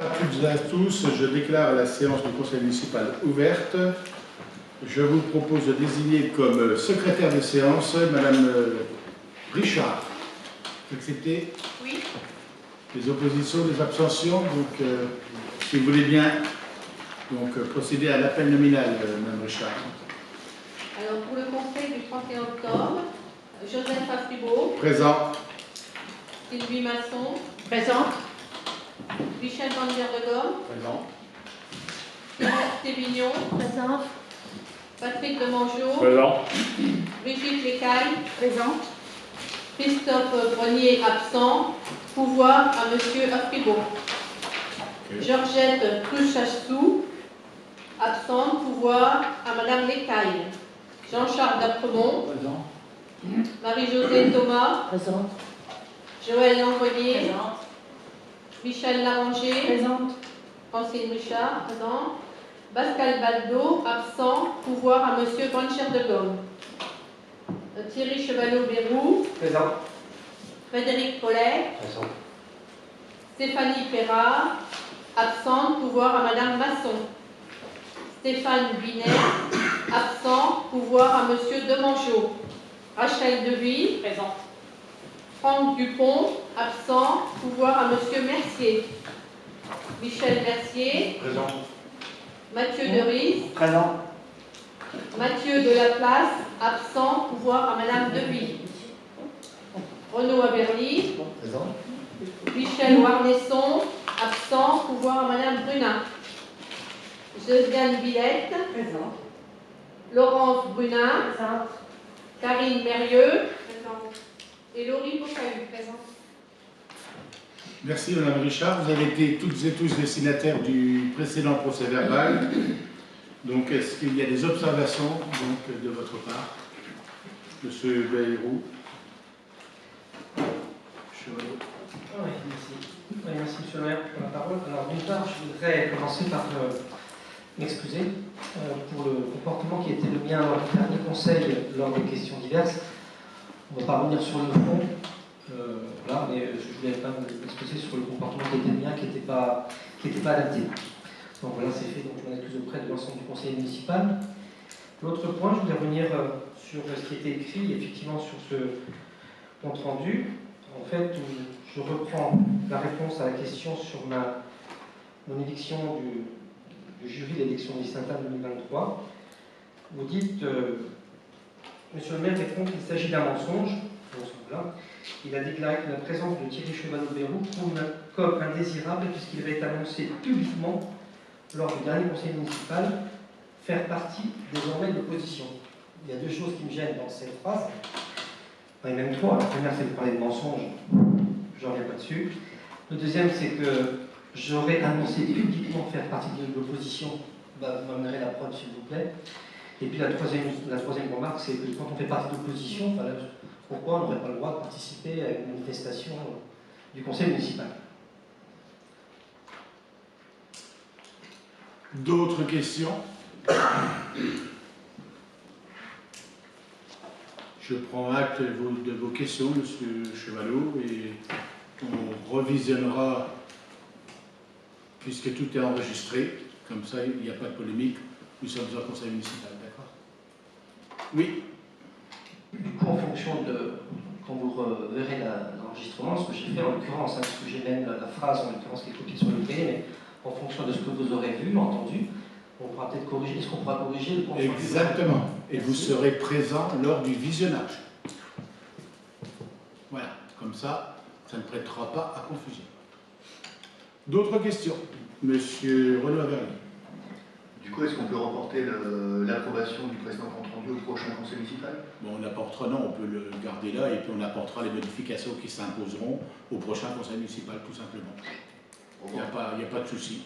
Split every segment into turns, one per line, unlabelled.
À toutes et à tous, je déclare la séance du conseil municipal ouverte. Je vous propose de désigner comme secrétaire de séance Madame Richard. Vous acceptez?
Oui.
Les oppositions, les abstentions. Donc, si vous voulez bien procéder à l'appel nominal, Madame Richard.
Alors, pour le conseil du 31 octobre, Joseph Afribault.
Présent.
Sylvie Masson. Présente. Michel Van der Gomme.
Présent.
Thérèse Thévignon.
Présente.
Patrick Demangeau.
Présent.
Brigitte Lécaille.
Présente.
Christophe Grenier, absent. Pouvoir à Monsieur Afribault.
Okay.
Georgette Cruchassou, absente. Pouvoir à Madame Lécaille. Jean-Charles Dapremont.
Présent.
Marie-Josée Thomas.
Présente.
Joël Lanvoyer.
Présente.
Michel Laranger.
Présente.
Francine Richard, présent. Pascal Baldo, absent. Pouvoir à Monsieur Bancher de Gomme. Thierry Chevalot-Bérou.
Présent.
Frédéric Collet.
Présent.
Stéphanie Perra, absente. Pouvoir à Madame Masson. Stéphane Binet, absent. Pouvoir à Monsieur Demangeau. Rachel Deville.
Présente.
Franck Dupont, absent. Pouvoir à Monsieur Mercier. Michel Mercier.
Présent.
Mathieu Deris.
Présent.
Mathieu Delaplace, absent. Pouvoir à Madame Deville. Renaud Aberly.
Présent.
Michel Warnesson, absent. Pouvoir à Madame Brunin. Josiane Villette.
Présente.
Laurence Brunin.
Présente.
Karine Mérieux. Et Laurie Bocahu. Présente.
Merci Madame Richard. Vous avez été toutes et tous destinataires du précédent procès verbal. Donc, est-ce qu'il y a des observations de votre part? Monsieur Bayrou.
Oui, merci. Oui, merci Monsieur le maire pour la parole. Alors d'une part, je voudrais commencer par m'excuser pour le comportement qui était le mien lors du dernier conseil lors des questions diverses. On ne va pas revenir sur le fond, là, mais je voulais pas m'excuser sur le comportement qui était le mien, qui n'était pas adapté. Donc voilà, c'est fait, donc je m'en excuse auprès de l'ensemble du conseil municipal. L'autre point, je voulais revenir sur ce qui était écrit, effectivement sur ce compte rendu. En fait, je reprends la réponse à la question sur mon élection du jury de l'élection municipale 2023. Vous dites, Monsieur le maire répond qu'il s'agit d'un mensonge. Là. Il a déclaré que la présence de Thierry Chevalot-Bérou prouve une COP indésirable puisqu'il avait annoncé publiquement lors du dernier conseil municipal faire partie désormais de l'opposition. Il y a deux choses qui me gênent dans cette phrase. Enfin, même trois. La première, c'est de parler de mensonge. Je ne reviens pas dessus. Le deuxième, c'est que j'aurais annoncé publiquement faire partie de l'opposition. Vous m'amènerez la preuve, s'il vous plaît. Et puis la troisième remarque, c'est que quand on fait partie de l'opposition, pourquoi on n'aurait pas le droit de participer à une manifestation du conseil municipal?
D'autres questions? Je prends acte de vos questions, Monsieur Chevalot, et on revisionnera, puisque tout est enregistré, comme ça il n'y a pas de polémique, nous sommes un conseil municipal, d'accord? Oui.
Du coup, en fonction de, quand vous verrez l'enregistrement, ce que j'ai fait en l'occurrence, parce que j'ai même la phrase en l'occurrence qui est copiée sur le cahier, mais en fonction de ce que vous aurez vu, entendu, on pourra peut-être corriger. Est-ce qu'on pourra corriger le compte rendu?
Exactement. Et vous serez présent lors du visionnage. Voilà. Comme ça, ça ne prêtera pas à confusion. D'autres questions? Monsieur Renaud Averly.
Du coup, est-ce qu'on peut reporter l'approbation du précédent compte rendu au prochain conseil municipal?
Bon, on apportera, non, on peut le garder là et puis on apportera les modifications qui s'imposeront au prochain conseil municipal, tout simplement. Il n'y a pas de souci.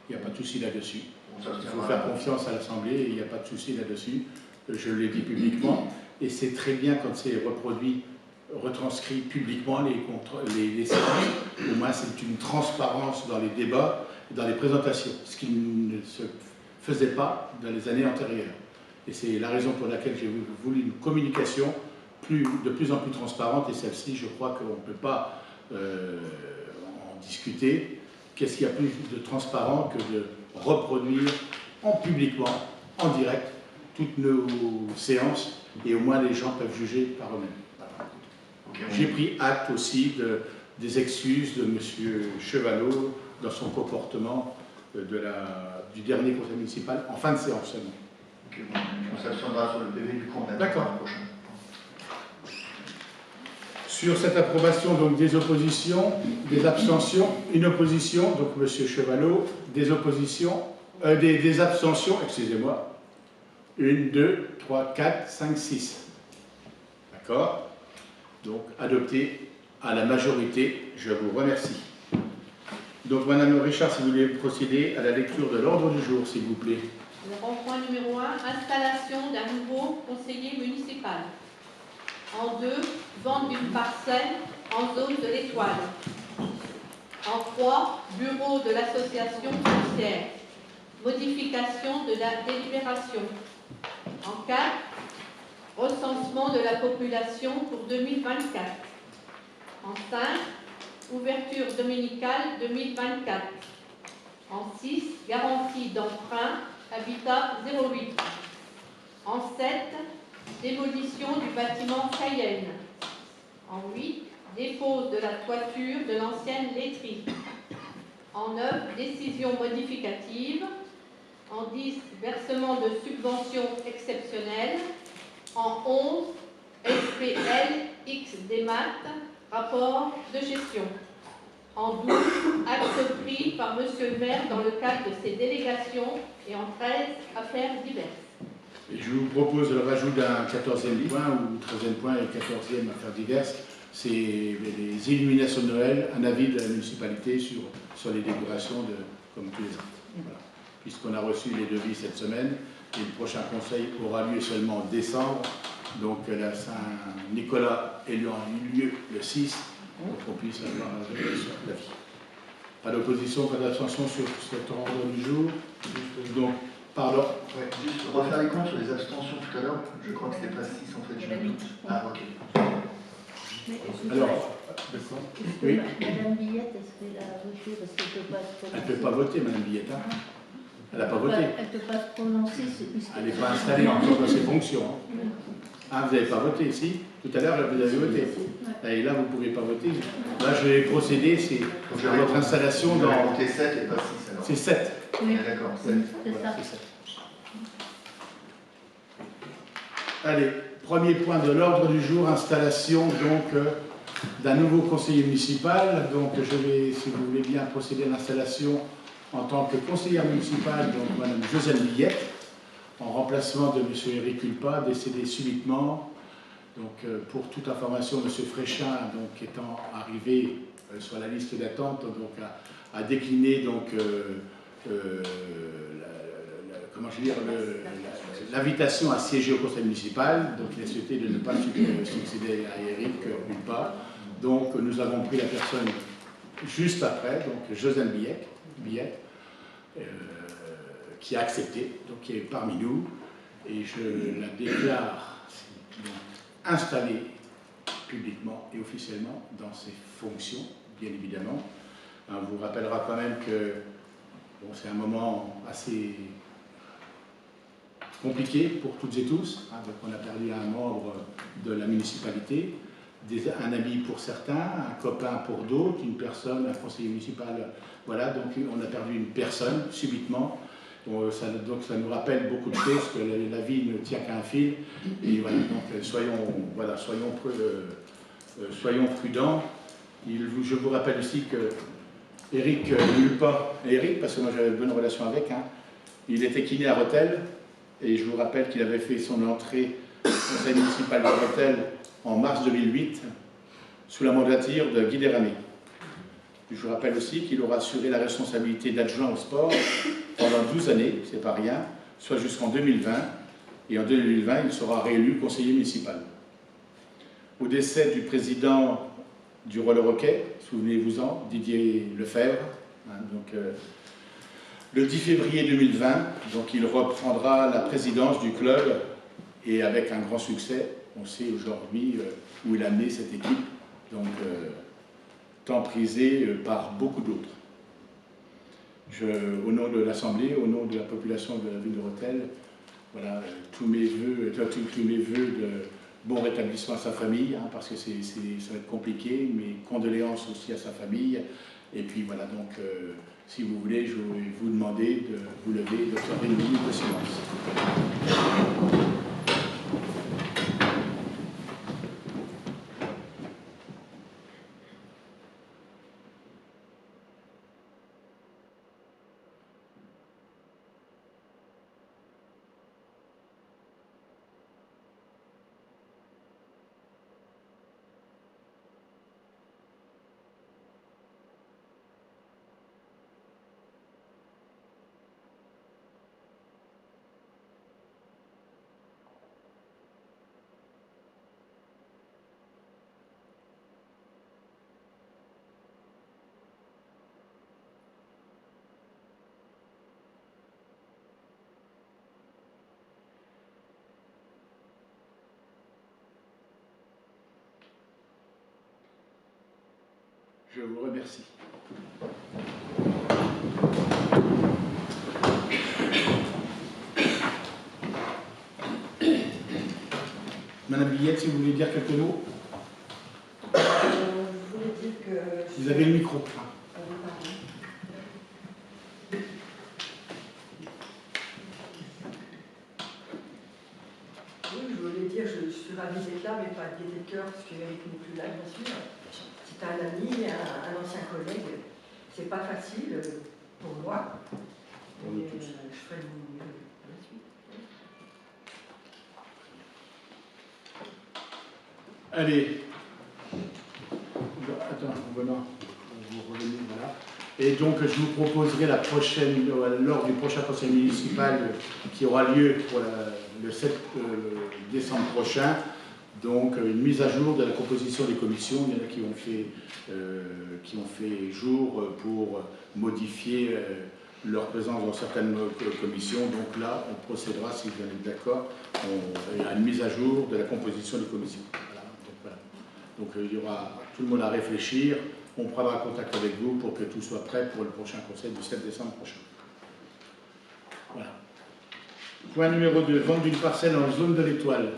Il n'y a pas de souci là-dessus. Il faut faire confiance à l'Assemblée et il n'y a pas de souci là-dessus. Je l'ai dit publiquement et c'est très bien quand c'est retranscrit publiquement les séances. Au moins, c'est une transparence dans les débats et dans les présentations, ce qui ne se faisait pas dans les années antérieures. Et c'est la raison pour laquelle j'ai voulu une communication de plus en plus transparente et celle-ci, je crois qu'on ne peut pas en discuter. qu'est-ce qu'il y a plus de transparent que de reproduire publiquement, en direct, toutes nos séances, et au moins les gens peuvent juger par eux-mêmes. Voilà. Okay. J'ai pris acte aussi des excuses de M. Chevalot dans son comportement du dernier conseil municipal en fin de séance seulement.
Ok, bon, on s'abstiendra sur le PV du coup en
d'accord. Sur cette approbation, donc des oppositions, des abstentions, une opposition, donc M. Chevalot, des oppositions, des abstentions, excusez-moi, 1, 2, 3, 4, 5, 6. D'accord? Donc adopté à la majorité, je vous remercie. Donc Madame Richard, si vous voulez procéder à la lecture de l'ordre du jour, s'il vous plaît.
Le point numéro 1, installation d'un nouveau conseiller municipal. En 2, vente d'une parcelle en zone de l'Étoile. En 3, bureau de l'association foncière. Modification de la délibération. En 4, recensement de la population pour 2024. En 5, ouverture dominicale 2024. En 6, garantie d'emprunt, habitat 08. En 7, démolition du bâtiment Cayenne. En 8, dépose de la toiture de l'ancienne laiterie. En 9, décision modificative. En 10, versement de subventions exceptionnelles. En 11, SPL XDMAT, rapport de gestion. En 12, acte pris par M. le maire dans le cadre de ses délégations. Et en 13, affaires diverses.
Et je vous propose le rajout d'un 14e point ou 13e point et 14e affaires diverses. C'est les illuminations de Noël, un avis de la municipalité sur les décorations comme tous les autres. Voilà. Puisqu'on a reçu les devis cette semaine et le prochain conseil aura lieu seulement en décembre. Donc la Saint-Nicolas ayant eu lieu le 6, pour qu'on puisse avoir l'avis. Pas d'opposition, pas d'abstention sur cet ordre du jour. Donc, pardon.
Ouais, juste refaire les comptes sur les abstentions tout à l'heure. Je crois que c'était pas 6 en fait. Je doute. Ah, ok.
Alors, oui.
Madame Billette, est-ce qu'elle a voté parce qu'elle ne peut pas se prononcer?
Elle ne peut pas voter, Madame Billette. Hein. Elle n'a pas voté.
Elle ne peut pas se prononcer.
Elle n'est pas installée encore dans ses fonctions. Hein. Ah, vous n'avez pas voté ici? Tout à l'heure, vous avez voté. Et là, vous ne pouvez pas voter. Là, je vais procéder, c'est votre installation dans...
Vous avez voté 7 et pas 6 alors.
C'est 7.
Oui,
d'accord.
Voilà,
c'est 7. Allez, premier point de l'ordre du jour, installation donc d'un nouveau conseiller municipal. Donc je vais, si vous voulez bien, procéder à l'installation en tant que conseillère municipale, donc Mme Josiane Billette, en remplacement de M. Éric Culpa, décédé subitement. Donc pour toute information, M. Fréchin, donc étant arrivé sur la liste d'attente, donc a décliné donc comment je veux dire, l'invitation à siéger au conseil municipal, donc il a souhaité de ne pas succéder à Éric Culpa. Donc nous avons pris la personne juste après, donc Josiane Billette, qui a accepté, donc qui est parmi nous, et je la déclare installée publiquement et officiellement dans ses fonctions, bien évidemment. On vous rappellera quand même que bon, c'est un moment assez compliqué pour toutes et tous. Hein, donc on a perdu un membre de la municipalité, un ami pour certains, un copain pour d'autres, une personne, un conseiller municipal. Voilà, donc on a perdu une personne subitement. Donc ça nous rappelle beaucoup de choses, que la vie ne tient qu'à un fil. Et voilà, donc soyons prudents. Je vous rappelle aussi que Éric Culpa, parce que moi j'avais une bonne relation avec, hein, il était kiné à Rethel, et je vous rappelle qu'il avait fait son entrée au conseil municipal de Rethel en mars 2008, sous la mandature de Guy Desramé. Je vous rappelle aussi qu'il aura assuré la responsabilité d'adjoint au sport pendant 12 années, c'est pas rien, soit jusqu'en 2020, et en 2020, il sera réélu conseiller municipal. Au décès du président du Roller Hockey, souvenez-vous-en, Didier Lefebvre, hein, donc, le 10 février 2020, donc il reprendra la présidence du club, et avec un grand succès, on sait aujourd'hui où il a amené cette équipe, donc tant prisée par beaucoup d'autres. au nom de l'Assemblée, au nom de la population de la ville de Rethel, voilà, tous mes vœux de bon rétablissement à sa famille, hein, parce que ça va être compliqué, mes condoléances aussi à sa famille. Et puis voilà, donc, si vous voulez, je vais vous demander de vous lever et d'observer une minute de silence. Je vous remercie. Madame Billette, si vous voulez dire quelques mots.
Je voulais dire que...
Vous avez le micro.
Oui, je voulais dire, je suis ravie d'être là, mais pas de gaieté de cœur, parce qu'Éric n'est plus là, bien sûr. C'est un ami, un ancien collègue. C'est pas facile pour moi. Mais je ferai de mon mieux la suite.
Allez. Attends, voilà. Vous revenez, voilà. Et donc, je vous proposerai lors du prochain conseil municipal qui aura lieu pour le 7 décembre prochain, donc une mise à jour de la composition des commissions. Il y en a qui ont fait jour pour modifier leur présence dans certaines commissions. Donc là, on procédera, si vous en êtes d'accord, à une mise à jour de la composition des commissions. Voilà. Donc il y aura tout le monde à réfléchir. On prendra contact avec vous pour que tout soit prêt pour le prochain conseil du 7 décembre prochain. Voilà. Point numéro 2, vente d'une parcelle en zone de l'Étoile.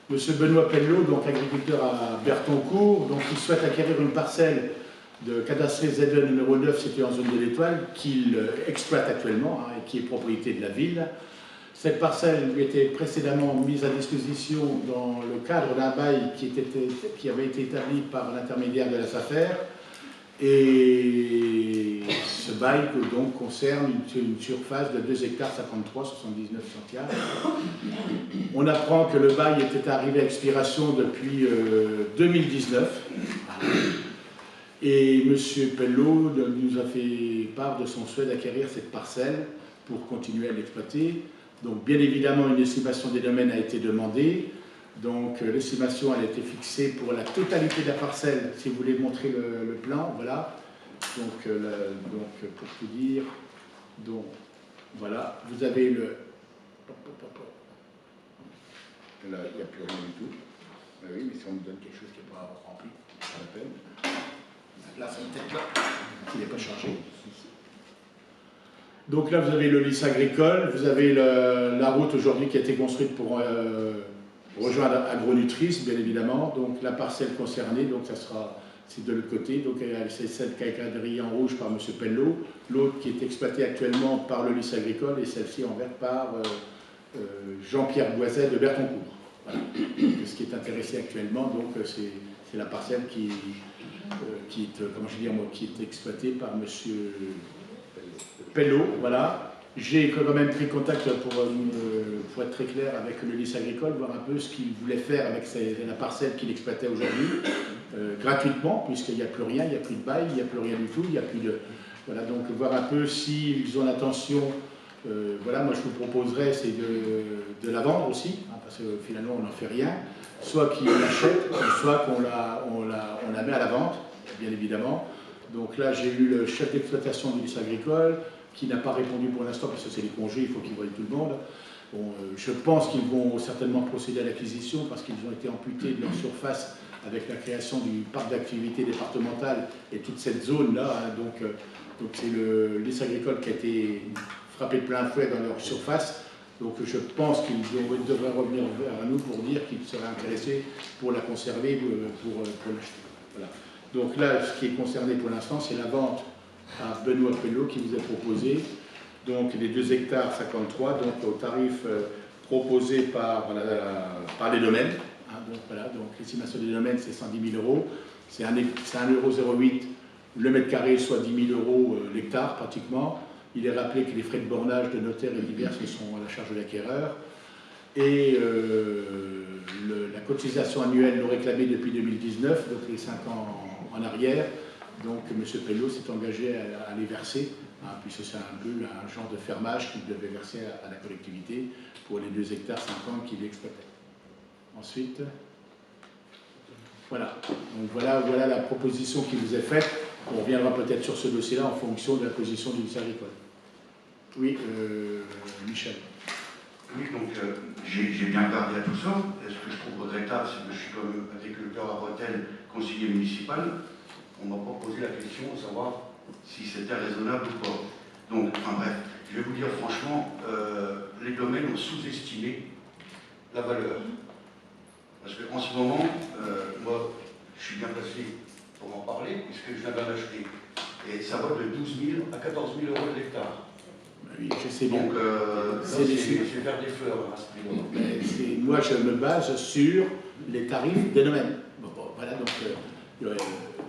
Monsieur Benoît Pelleau, donc agriculteur à Bertoncourt, donc il souhaite acquérir une parcelle de cadastrée ZE numéro 9 située en zone de l'Étoile qu'il exploite actuellement, hein, et qui est propriété de la ville. Cette parcelle lui était précédemment mise à disposition dans le cadre d'un bail qui avait été établi par l'intermédiaire de la SAFER. Et ce bail donc concerne une surface de 2 hectares 53, 79 centiares. On apprend que le bail était arrivé à expiration depuis 2019. Et M. Pelleau nous a fait part de son souhait d'acquérir cette parcelle pour continuer à l'exploiter. Donc bien évidemment, une estimation des domaines a été demandée. Donc l'estimation a été fixée pour la totalité de la parcelle, si vous voulez montrer le plan, voilà. Donc pour tout dire, donc voilà, vous avez le... Là, il n'y a plus rien du tout. Ben oui, mais si on me donne quelque chose qui n'est pas rempli, ça la peine. Là, c'est peut-être là, il n'est pas chargé. Donc là, vous avez le lycée agricole, vous avez la route aujourd'hui qui a été construite pour... rejoindre Agronutrice, bien évidemment, donc la parcelle concernée, donc ça sera, c'est de l'autre côté, donc c'est celle qui a été quadrillée en rouge par M. Pelleau, l'autre qui est exploitée actuellement par le lycée agricole, et celle-ci en vert par Jean-Pierre Boiset de Bertoncourt. Voilà. Donc, ce qui est intéressé actuellement, donc c'est la parcelle qui est exploitée par M. Pelleau, voilà. J'ai quand même pris contact pour être très clair avec le lycée agricole, voir un peu ce qu'il voulait faire avec la parcelle qu'il exploitait aujourd'hui, gratuitement, puisqu'il n'y a plus rien, il n'y a plus de bail, il n'y a plus rien du tout, il n'y a plus de... Voilà, donc voir un peu s'ils ont l'intention, voilà, moi je vous proposerais, c'est de la vendre aussi, hein, parce que finalement on n'en fait rien, soit qu'ils l'achètent, soit qu'on la met à la vente, bien évidemment. Donc là j'ai eu le chef d'exploitation du lycée agricole, qui n'a pas répondu pour l'instant parce que c'est les congés, il faut qu'ils voient tout le monde. Bon, je pense qu'ils vont certainement procéder à l'acquisition parce qu'ils ont été amputés de leur surface avec la création du parc d'activité départemental et toute cette zone-là. Hein, donc c'est le lycée agricole qui a été frappé de plein fouet dans leur surface. Donc je pense qu'ils devraient revenir vers nous pour dire qu'ils seraient intéressés pour la conserver, pour l'acheter. Voilà. Donc là, ce qui est concerné pour l'instant, c'est la vente à Benoît Pello qui vous est proposé. Donc les 2 hectares 53, donc au tarif proposé par les domaines. Hein, donc voilà, donc l'estimation des domaines, c'est 110 000 €. C'est 1,08 € le mètre carré, soit 10 000 € l'hectare pratiquement. Il est rappelé que les frais de bornage de notaires et divers sont à la charge de l'acquéreur. Et la cotisation annuelle non réclamée depuis 2019, donc les 5 ans en arrière. Donc M. Pello s'est engagé à les verser, hein, puisque c'est un peu un genre de fermage qu'il devait verser à la collectivité pour les 2 hectares 50 qu'il exploitait. Ensuite, voilà. Donc voilà la proposition qui vous est faite. On reviendra peut-être sur ce dossier-là en fonction de la position du lycée agricole. Oui, Michel.
Oui, donc j'ai bien regardé à tout ça. Et ce que je trouve regrettable, c'est que je suis comme agriculteur à Rethel, conseiller municipal. On ne m'a pas posé la question de savoir si c'était raisonnable ou pas. Donc, enfin bref, je vais vous dire franchement, les domaines ont sous-estimé la valeur. Parce qu'en ce moment, moi, je suis bien placé pour en parler, puisque je viens d'en acheter. Et ça va de 12 000 à 14 000 € de l'hectare.
Oui, je sais bien.
Donc, c'est faire des fleurs à ce prix-là.
Moi, je me base sur les tarifs des domaines. Bon, voilà, donc,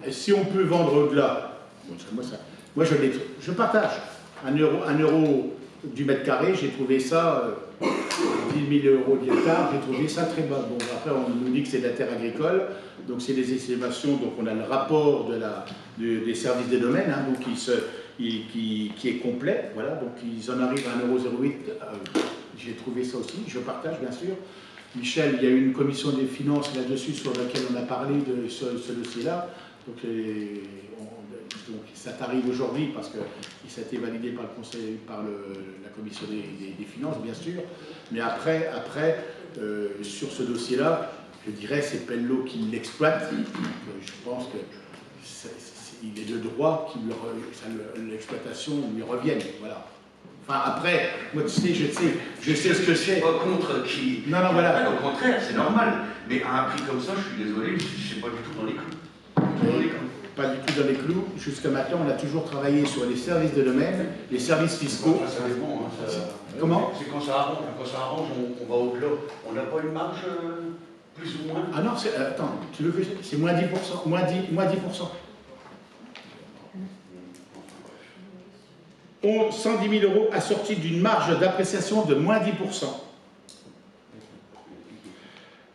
si on peut vendre au-delà, moi je partage. 1 € du mètre carré, j'ai trouvé ça, 10 000 € de l'hectare, j'ai trouvé ça très bas. Bon, après, on nous dit que c'est de la terre agricole, donc c'est des estimations, donc on a le rapport des services des domaines, hein, donc qui est complet, voilà, donc ils en arrivent à 1,08 €, j'ai trouvé ça aussi, je partage bien sûr. Michel, il y a eu une commission des finances là-dessus sur laquelle on a parlé de ce dossier-là, donc ça t'arrive aujourd'hui parce que ça a été validé par le conseil, par la commission des finances, bien sûr, mais après sur ce dossier-là, je dirais c'est Pello qui l'exploite, je pense que il est de droit que l'exploitation lui revienne, voilà. Enfin, après, moi, tu sais, je sais ce que c'est.
Je suis pas contre qui...
Non, voilà.
Au contraire, c'est normal. Mais à un prix comme ça, je suis désolé, je ne suis pas du tout dans les clous.
Pas du tout dans les clous. Jusqu'à maintenant, on a toujours travaillé sur les services de domaine, les services fiscaux.
Ça dépend.
Comment?
C'est quand ça arrange, on va au-delà. On n'a pas une marge plus ou moins?
Ah non, attends, tu veux que c'est moins 10%. Moins 10%. 110 000 € assortis d'une marge d'appréciation de moins 10%.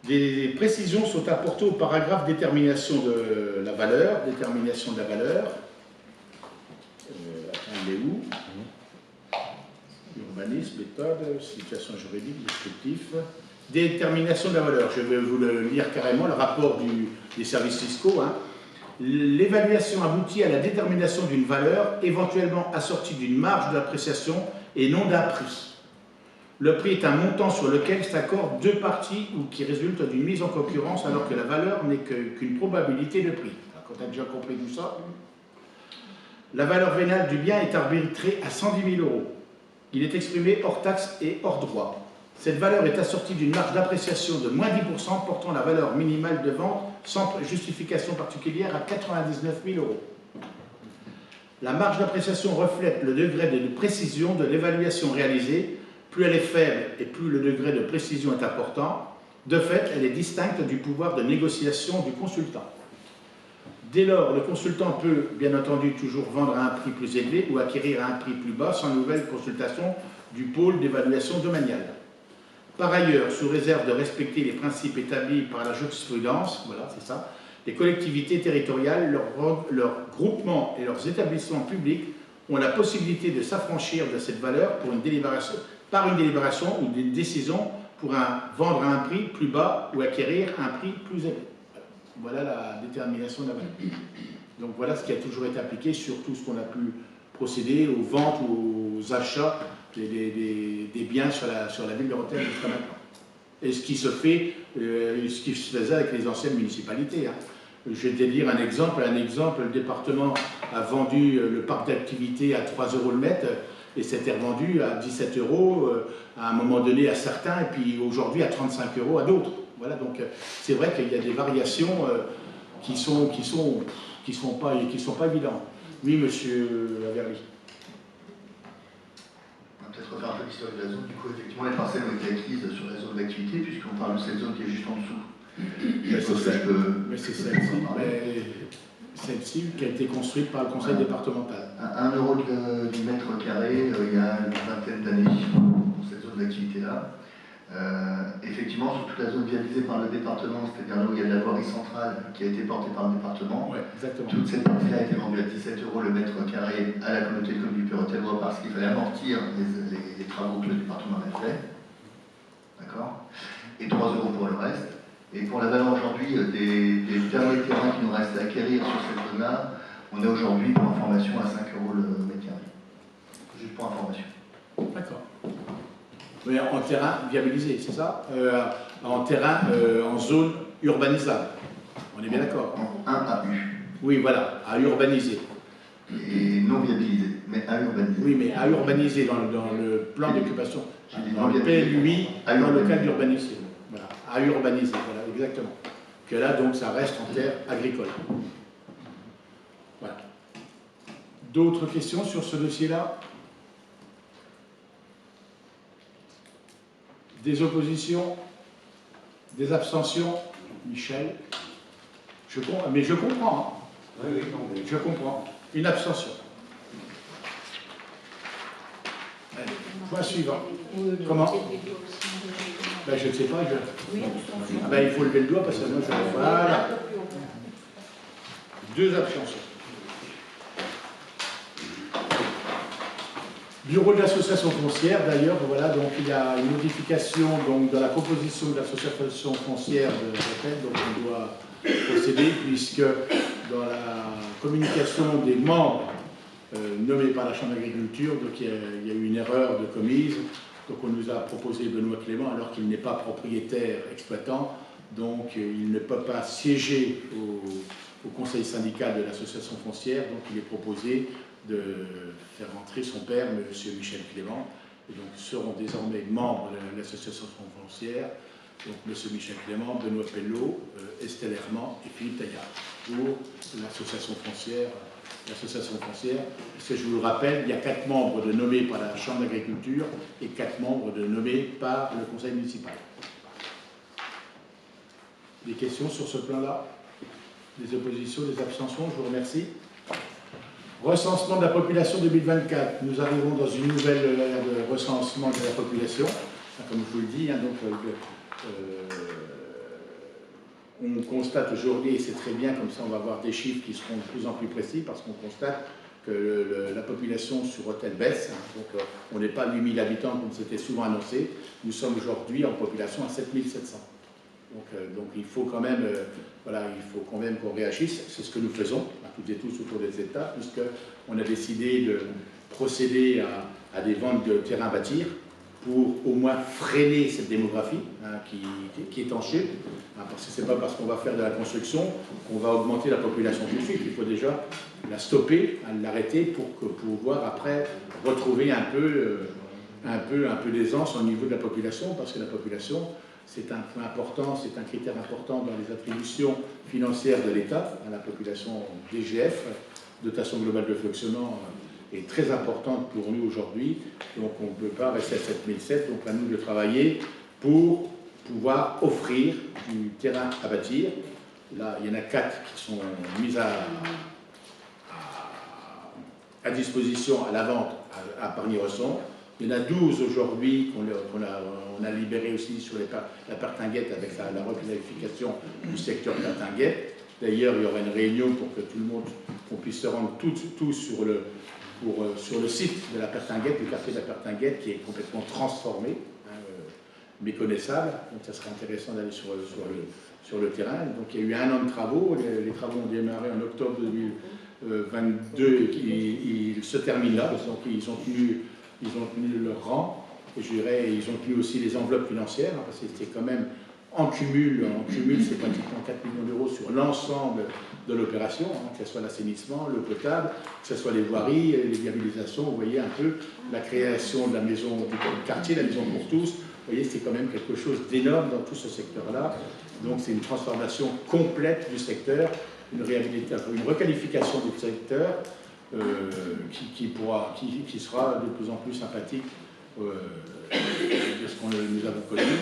Des précisions sont apportées au paragraphe détermination de la valeur. Détermination de la valeur. Il est où? Urbanisme, méthode, situation juridique, descriptif. Détermination de la valeur. Je vais vous le lire carrément, le rapport des services fiscaux. Hein. L'évaluation aboutit à la détermination d'une valeur, éventuellement assortie d'une marge d'appréciation et non d'un prix. Le prix est un montant sur lequel s'accordent 2 parties ou qui résulte d'une mise en concurrence alors que la valeur n'est qu'une probabilité de prix. Quand tu as déjà compris tout ça, la valeur vénale du bien est arbitrée à 110 000 €. Il est exprimé hors taxe et hors droit. Cette valeur est assortie d'une marge d'appréciation de moins 10% portant la valeur minimale de vente sans justification particulière à 99 000 €. La marge d'appréciation reflète le degré de précision de l'évaluation réalisée. Plus elle est faible et plus le degré de précision est important. De fait, elle est distincte du pouvoir de négociation du consultant. Dès lors, le consultant peut, bien entendu, toujours vendre à un prix plus élevé ou acquérir à un prix plus bas sans nouvelle consultation du pôle d'évaluation domaniale. Par ailleurs, sous réserve de respecter les principes établis par la jurisprudence, voilà, c'est ça, les collectivités territoriales, leurs groupements et leurs établissements publics ont la possibilité de s'affranchir de cette valeur par une délibération ou une décision pour vendre à un prix plus bas ou acquérir à un prix plus élevé. Voilà la détermination de la valeur. Donc voilà ce qui a toujours été appliqué sur tout ce qu'on a pu procéder aux ventes ou aux achats des biens sur la ville de Rethel jusqu'à maintenant. et ce qui se fait, ce qui se faisait avec les anciennes municipalités. Hein. Je vais te dire un exemple. Le département a vendu le parc d'activité à 3 € le mètre et c'était revendu à 17 € à un moment donné à certains et puis aujourd'hui à 35 € à d'autres. Voilà, donc c'est vrai qu'il y a des variations qui sont pas évidentes. Oui, monsieur Averly.
On va peut-être refaire un peu l'histoire de la zone. Du coup, effectivement, les parcelles ont été acquises sur la zone d'activité, puisqu'on parle de cette zone qui est juste en dessous.
Mais c'est celle-ci qui a été construite par le conseil départemental.
À 1 € du mètre carré, il y a une vingtaine d'années, pour cette zone d'activité-là. Effectivement, sur toute la zone viabilisée par le département, c'est-à-dire là où il y a de la voirie centrale qui a été portée par le département,
Ouais, exactement.
toute cette partie-là a été vendue à 17 € le mètre carré à la communauté de communes du Puy-Rotellois parce qu'il fallait amortir les travaux que le département avait fait. D'accord. Et 3 € pour le reste. Et pour la valeur aujourd'hui des derniers terrains qui nous restent à acquérir sur cette zone-là, on est aujourd'hui, pour information, à 5 € le mètre carré. Juste pour information.
D'accord. Mais en terrain viabilisé, c'est ça en terrain, en zone urbanisable. On est bien d'accord.
En 1 AU.
Oui, voilà, à urbaniser.
Et non viabilisé, mais à urbaniser.
Oui, mais à urbaniser dans le plan d'occupation. Dans le PLUI, dans le local d'urbanisation. Voilà, à urbaniser, voilà, exactement. Que là, donc, ça reste en terre agricole. Voilà. D'autres questions sur ce dossier-là? Des oppositions? Des abstentions? Michel? Mais je comprends. Hein.
Oui, non, mais...
Je comprends. Une abstention. Allez, point suivant. Comment? Ben, je ne sais pas. Ah ben, il faut lever le doigt parce que moi je... Voilà. 2 abstentions. Bureau de l'association foncière, d'ailleurs, voilà, donc il y a une modification donc, dans la composition de l'association foncière de l'appel, donc on doit procéder, puisque dans la communication des membres nommés par la Chambre d'agriculture, donc il y a eu une erreur de commise, donc on nous a proposé Benoît Clément, alors qu'il n'est pas propriétaire exploitant, donc il ne peut pas siéger au conseil syndical de l'association foncière, donc il est proposé de faire entrer son père, M. Michel Clément, et donc seront désormais membres de l'association foncière, donc M. Michel Clément, Benoît Pelleau, Estelle Herman et Philippe Taillard, pour l'association foncière. Parce que je vous le rappelle, il y a 4 membres nommés par la Chambre d'agriculture et 4 membres nommés par le conseil municipal. Des questions sur ce plan-là? Des oppositions, des abstentions? Je vous remercie. Recensement de la population 2024. Nous arrivons dans une nouvelle ère de recensement de la population. Comme je vous le dis, hein, donc, on constate aujourd'hui, et c'est très bien, comme ça on va avoir des chiffres qui seront de plus en plus précis, parce qu'on constate que la population sur Rethel baisse. Hein, donc on n'est pas 8000 habitants comme c'était souvent annoncé. Nous sommes aujourd'hui en population à 7700. Donc il faut quand même, voilà, il faut quand même qu'on réagisse. C'est ce que nous faisons, toutes et tous autour des États, puisqu'on a décidé de procéder à des ventes de terrains à bâtir pour au moins freiner cette démographie hein, qui est en chute. Hein, parce que ce n'est pas parce qu'on va faire de la construction qu'on va augmenter la population tout de suite. Il faut déjà la stopper, l'arrêter pour pouvoir après retrouver un peu d'aisance au niveau de la population, parce que la population, c'est un point important, c'est un critère important dans les attributions financières de l'État. La population DGF, dotation globale de fonctionnement, est très importante pour nous aujourd'hui. Donc on ne peut pas rester à 7007. Donc à nous de travailler pour pouvoir offrir du terrain à bâtir. Là, il y en a 4 qui sont mises à disposition à la vente à Pargny-Resson. Il y en a 12 aujourd'hui qu'on a libéré aussi sur la Pertinguette avec la requalification du secteur Pertinguette. D'ailleurs, il y aura une réunion pour que tout le monde, qu'on puisse se rendre tous sur le site de la Pertinguette, du quartier de la Pertinguette, qui est complètement transformé, hein, méconnaissable. Donc ça serait intéressant d'aller sur le terrain. Donc il y a eu 1 an de travaux. Les travaux ont démarré en octobre 2022 et ils se terminent là. Donc ils ont tenu leur rang. Et je dirais, ils ont pris aussi les enveloppes financières, hein, parce que c'était quand même en cumul c'est pratiquement 4 millions d'euros sur l'ensemble de l'opération, hein, que ce soit l'assainissement, l'eau potable, que ce soit les voiries, les viabilisations. Vous voyez un peu la création de la maison du quartier, la maison pour tous. Vous voyez, c'est quand même quelque chose d'énorme dans tout ce secteur-là. Donc c'est une transformation complète du secteur, une requalification du secteur qui sera de plus en plus sympathique de ce que nous avons connu.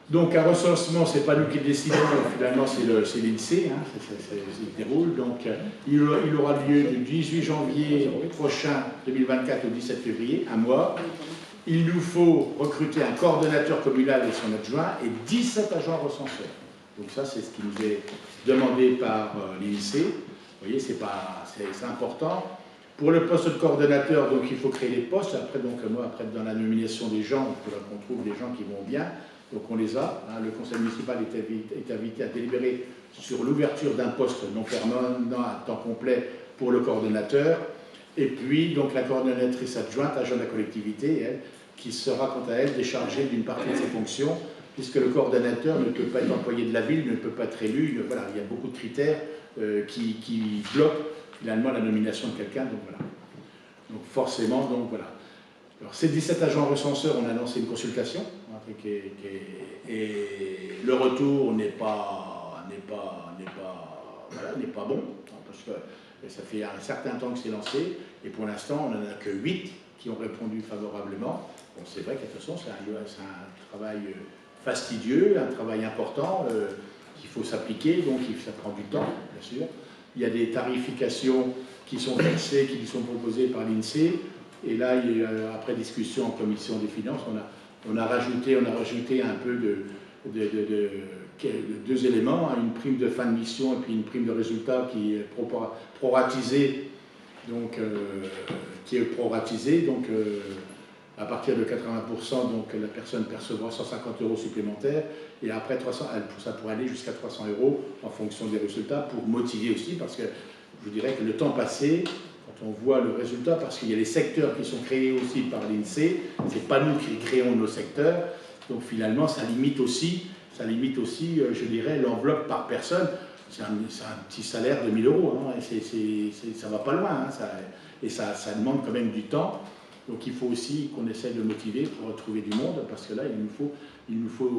Donc un recensement, ce n'est pas nous qui le décidons, finalement c'est l'INSEE, hein, qui déroule. Donc il aura lieu du 18 janvier prochain 2024 au 17 février, un mois. Il nous faut recruter un coordonnateur communal et son adjoint et 17 agents recenseurs. Donc ça, c'est ce qui nous est demandé par l'INSEE. Vous voyez, c'est important. Pour le poste de coordonnateur, donc il faut créer les postes. Après, dans la nomination des gens, il faudra qu'on trouve des gens qui vont bien. Donc on les a. Hein. Le conseil municipal est invité à délibérer sur l'ouverture d'un poste non permanent à temps complet pour le coordonnateur. Et puis, donc, la coordonnatrice adjointe, agent de la collectivité, elle, qui sera, quant à elle, déchargée d'une partie de ses fonctions, puisque le coordonnateur ne peut pas être employé de la ville, ne peut pas être élu. Voilà, il y a beaucoup de critères qui bloquent, finalement, la nomination de quelqu'un. Donc, voilà. Donc, forcément, donc, voilà. Alors, ces 17 agents recenseurs, on a lancé une consultation, hein, et le retour n'est pas bon, hein, parce que ça fait un certain temps que c'est lancé, et pour l'instant, on n'en a que 8 qui ont répondu favorablement. Bon, c'est vrai que de toute façon, c'est un travail fastidieux, un travail important, qu'il faut s'appliquer, donc ça prend du temps, bien sûr. Il y a des tarifications qui sont fixées, qui sont proposées par l'INSEE, et là, après discussion en commission des finances, on a rajouté un peu de 2 éléments, hein, une prime de fin de mission et puis une prime de résultat qui est proratisée, donc à partir de 80%, donc la personne percevra 150 € supplémentaires, et après ça pourrait aller jusqu'à 300 € en fonction des résultats, pour motiver aussi, parce que je dirais que le temps passé, quand on voit le résultat, parce qu'il y a les secteurs qui sont créés aussi par l'INSEE, c'est pas nous qui créons nos secteurs, donc finalement ça limite aussi, je dirais, l'enveloppe par personne. C'est un petit salaire de 1 000 €, hein, et ça va pas loin, hein, et ça demande quand même du temps. Donc il faut aussi qu'on essaie de motiver pour trouver du monde, parce que là, il nous faut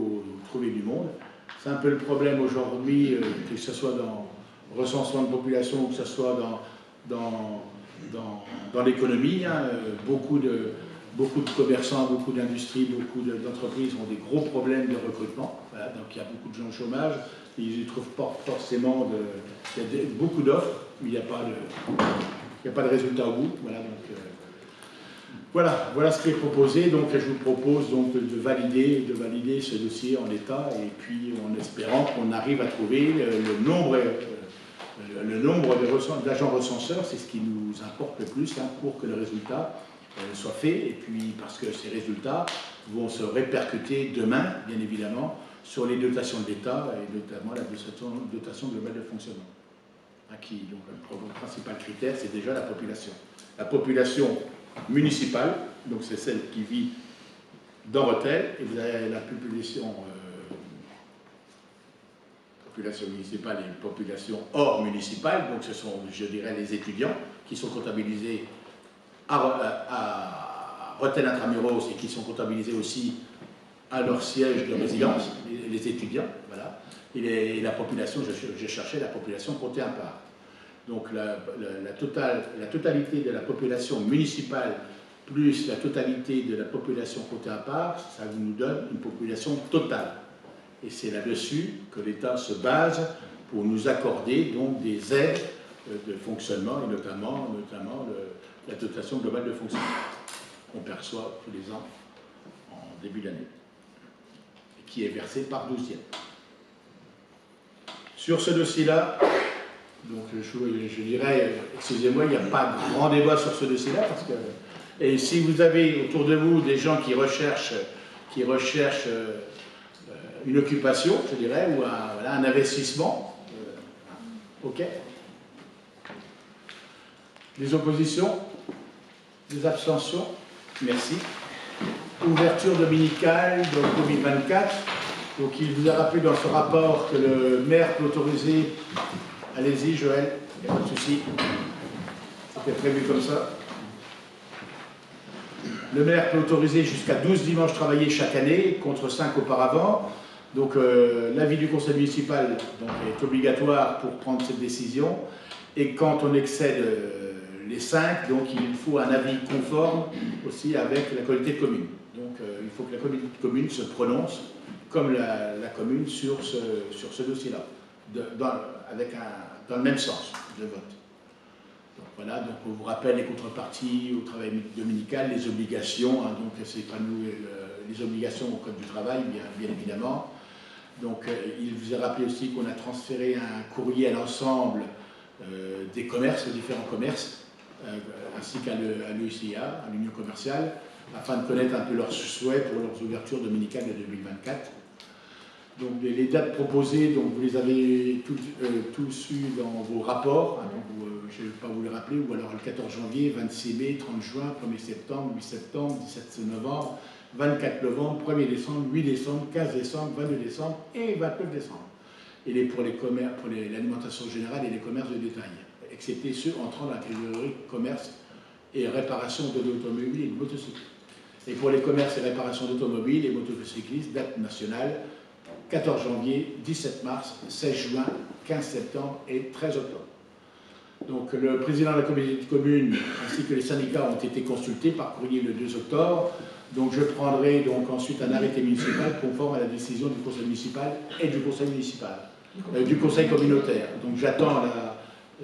trouver du monde. C'est un peu le problème aujourd'hui, que ce soit dans le recensement de population ou que ce soit dans l'économie. Hein, beaucoup de commerçants, beaucoup d'industries, beaucoup d'entreprises ont des gros problèmes de recrutement. Voilà, donc il y a beaucoup de gens au chômage, ils ne trouvent pas forcément il y a beaucoup d'offres, mais il n'y a pas de résultat au bout. Voilà, donc, voilà ce qui est proposé. Donc je vous propose donc de valider ce dossier en l'état, et puis en espérant qu'on arrive à trouver le nombre d'agents recenseurs. C'est ce qui nous importe le plus, hein, pour que le résultat soit fait, et puis parce que ces résultats vont se répercuter demain, bien évidemment, sur les dotations de l'État, et notamment la dotation globale de fonctionnement. Donc le principal critère, c'est déjà la population. La population municipale, donc c'est celle qui vit dans Rethel, et vous avez la population municipale et une population hors municipale, donc ce sont, je dirais, les étudiants qui sont comptabilisés à Rethel Intramuros et qui sont comptabilisés aussi à leur siège de résidence, les étudiants, voilà. Et la population, j'ai cherché la population comptée à part. Donc la totalité de la population municipale plus la totalité de la population comptée à part, ça nous donne une population totale. Et c'est là-dessus que l'État se base pour nous accorder donc des aides de fonctionnement, et notamment la dotation globale de fonctionnement qu'on perçoit tous les ans en début d'année, et qui est versée par 12e. Sur ce dossier-là, donc je dirais, excusez-moi, il n'y a pas grand débat sur ce dossier-là, parce que, et si vous avez autour de vous des gens qui recherchent une occupation, je dirais, ou un investissement, ok. Des oppositions, des abstentions, merci. ouverture dominicale donc 2024. Donc il vous a rappelé dans ce rapport que le maire peut autoriser, allez-y Joël, il n'y a pas de souci, c'était prévu comme ça. Le maire peut autoriser jusqu'à 12 dimanches travaillés chaque année, contre 5 auparavant. Donc l'avis du conseil municipal donc, est obligatoire pour prendre cette décision. Et quand on excède les 5, donc il faut un avis conforme aussi avec la communauté de communes. Donc il faut que la communauté de communes se prononce comme la commune sur ce dossier-là, dans le même sens de vote. Donc voilà, donc on vous rappelle les contreparties au travail dominical, les obligations, hein, donc c'est pas nous les obligations au Code du travail, bien évidemment. Donc il vous a rappelé aussi qu'on a transféré un courrier à l'ensemble des commerces, des différents commerces, ainsi qu'à l'UCA, à l'Union commerciale, afin de connaître un peu leurs souhaits pour leurs ouvertures dominicales de 2024. Donc les dates proposées, donc, vous les avez tous eues dans vos rapports, hein, donc, je ne vais pas vous les rappeler, ou alors le 14 janvier, 26 mai, 30 juin, 1er septembre, 8 septembre, 17 novembre, 24 novembre, 1er décembre, 8 décembre, 15 décembre, 22 décembre et 29 décembre. Et pour l'alimentation générale et les commerces de détail, excepté ceux entrant dans la catégorie commerce et réparation de l'automobile et de motocyclistes. Et pour les commerces et réparations d'automobiles et motocyclistes, date nationale, 14 janvier, 17 mars, 16 juin, 15 septembre et 13 octobre. Donc le président de la communauté de communes ainsi que les syndicats ont été consultés par courrier le 2 octobre. Donc je prendrai donc ensuite un arrêté municipal conforme à la décision du conseil municipal et du conseil municipal, du conseil communautaire. Donc j'attends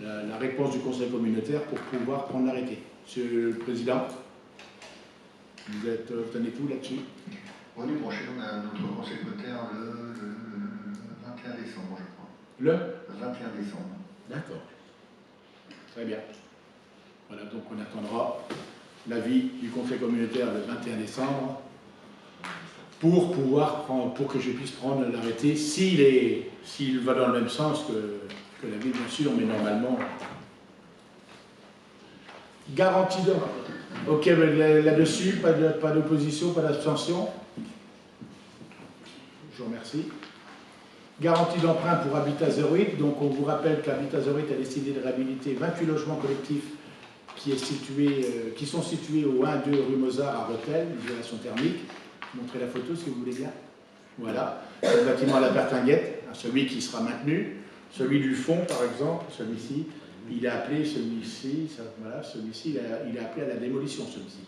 la réponse du conseil communautaire pour pouvoir prendre l'arrêté. Monsieur le Président, vous en êtes où là-dessus?
L'année prochaine, on a notre conseil communautaire le 21 décembre, je crois.
Le
21 décembre.
D'accord. Très bien. Voilà, donc on attendra l'avis du conseil communautaire le 21 décembre pour que je puisse prendre l'arrêté s'il va dans le même sens que la ville, bien sûr, mais normalement. Garantie de... Ok, là-dessus, pas d'opposition, pas d'abstention. Je vous remercie. Garantie d'emprunt pour Habitat 08. Donc on vous rappelle qu'Habitat 08 a décidé de réhabiliter 28 logements collectifs qui sont situés au 1-2 rue Mozart à Rethel, isolation thermique. Montrez la photo si vous voulez bien. Voilà, le bâtiment à la Bertinguette, celui qui sera maintenu. Celui du fond, par exemple, celui-ci, il a appelé celui-ci, voilà, celui-ci, il a appelé à la démolition, celui-ci.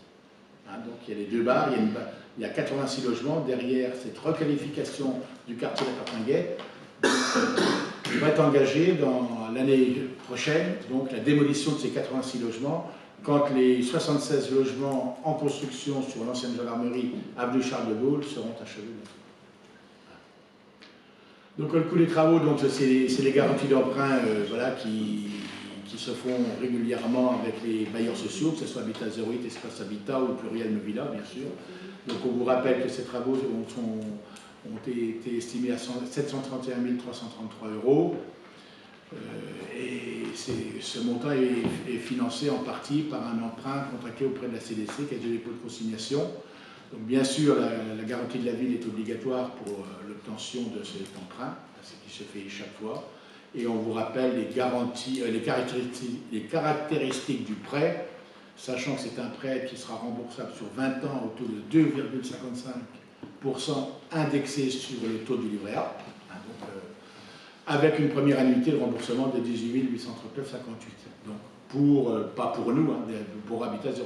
Hein, donc il y a les deux barres, il y a 86 logements. Derrière cette requalification du quartier de la Bertinguette, il va être engagé dans l'année prochaine, donc la démolition de ces 86 logements, quand les 76 logements en construction sur l'ancienne gendarmerie avenue Charles de Gaulle seront achevés. Donc le coût des travaux, c'est les garanties d'emprunt voilà, qui se font régulièrement avec les bailleurs sociaux, que ce soit Habitat 08, Espace Habitat ou Pluriel Novilla, bien sûr. Donc on vous rappelle que ces travaux ont été estimés à 731 333 €. Et ce montant est financé en partie par un emprunt contracté auprès de la CDC, Caisse de dépôt de consignation. Donc bien sûr, la garantie de la ville est obligatoire pour l'obtention de cet emprunt, ce qui se fait chaque fois. Et on vous rappelle les caractéristiques du prêt, sachant que c'est un prêt qui sera remboursable sur 20 ans au taux de 2,55% indexé sur le taux du livret A, avec une première annuité de remboursement de 18 839,58. Donc pas pour nous, hein, pour Habitat 08.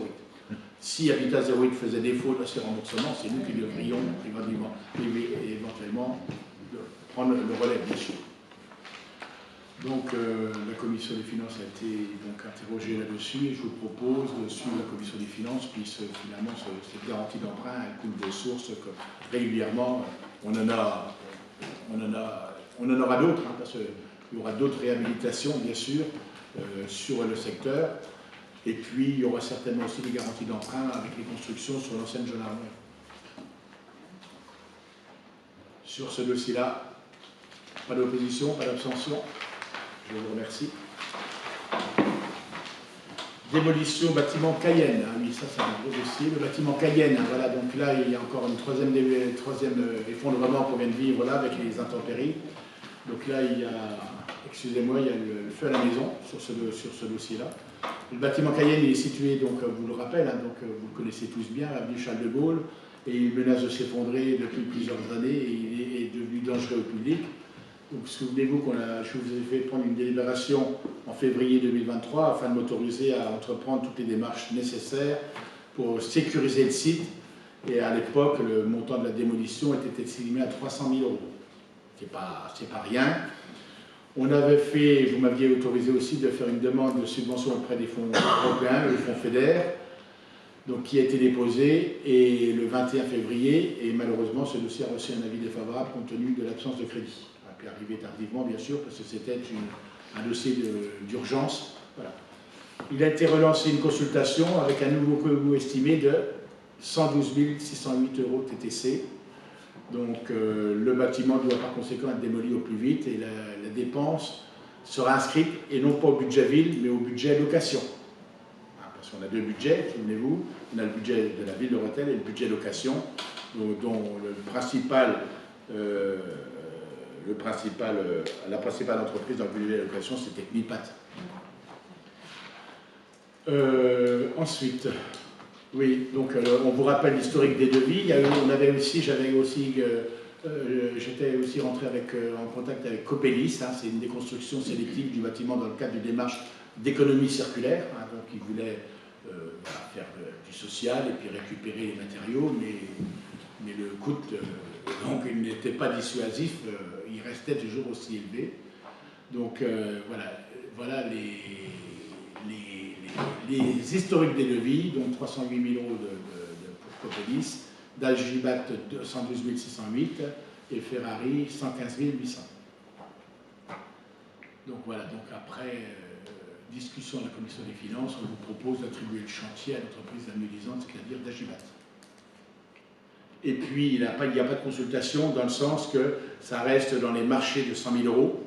Si Habitat 08 faisait défaut de ces remboursements, c'est nous qui devrions éventuellement prendre le relais, bien sûr. Donc la commission des finances a été donc interrogée là-dessus et je vous propose de suivre la commission des finances, puisque finalement cette garantie d'emprunt elle coule de sources régulièrement. On en aura d'autres, hein, parce qu'il y aura d'autres réhabilitations, bien sûr, sur le secteur. Et puis, il y aura certainement aussi des garanties d'emprunt avec les constructions sur l'ancienne gendarmerie. Sur ce dossier-là, pas d'opposition, pas d'abstention. Je vous remercie. Démolition bâtiment Cayenne, ah oui, ça c'est un gros dossier. Le bâtiment Cayenne, voilà, donc là il y a encore une troisième effondrement qu'on vient de vivre là avec les intempéries. Donc là il y a, excusez-moi, il y a le feu à la maison sur ce dossier-là. Le bâtiment Cayenne il est situé, donc vous le rappelez, hein, donc vous le connaissez tous bien, avenue Charles de Gaulle, et il menace de s'effondrer depuis plusieurs années et il est devenu dangereux au public. Donc souvenez-vous je vous ai fait prendre une délibération en février 2023 afin de m'autoriser à entreprendre toutes les démarches nécessaires pour sécuriser le site. Et à l'époque, le montant de la démolition était estimé à 300 000 €. C'est pas rien. On avait fait, vous m'aviez autorisé aussi de faire une demande de subvention auprès des fonds européens, le fonds FEDER, donc qui a été déposé et le 21 février, et malheureusement ce dossier a reçu un avis défavorable compte tenu de l'absence de crédit. Arrivé tardivement, bien sûr, parce que c'était un dossier d'urgence. Voilà. Il a été relancé une consultation avec un nouveau coût estimé de 112 608 € TTC. Donc le bâtiment doit par conséquent être démoli au plus vite et la dépense sera inscrite, et non pas au budget ville, mais au budget location. Parce qu'on a deux budgets, souvenez-vous. On a le budget de la ville de Rethel et le budget location, dont la principale entreprise dans le budget de location, c'était Technipat. Ensuite, oui, donc on vous rappelle l'historique des devis. J'étais aussi rentré en contact avec Copelis, hein, c'est une déconstruction sélective du bâtiment dans le cadre d'une démarche d'économie circulaire. Hein, donc ils voulaient faire du social et puis récupérer les matériaux, mais le coût, donc il n'était pas dissuasif, il restait toujours aussi élevé. Donc voilà les historiques des devis, donc 308 000 € pour Copelis, d'Algibat 112 608 et Ferrari 115 800. Donc voilà, donc après discussion de la Commission des Finances, on vous propose d'attribuer le chantier à l'entreprise amunisante, c'est-à-dire d'Algibat. Et puis, il n'y a pas de consultation dans le sens que ça reste dans les marchés de 100 000 €.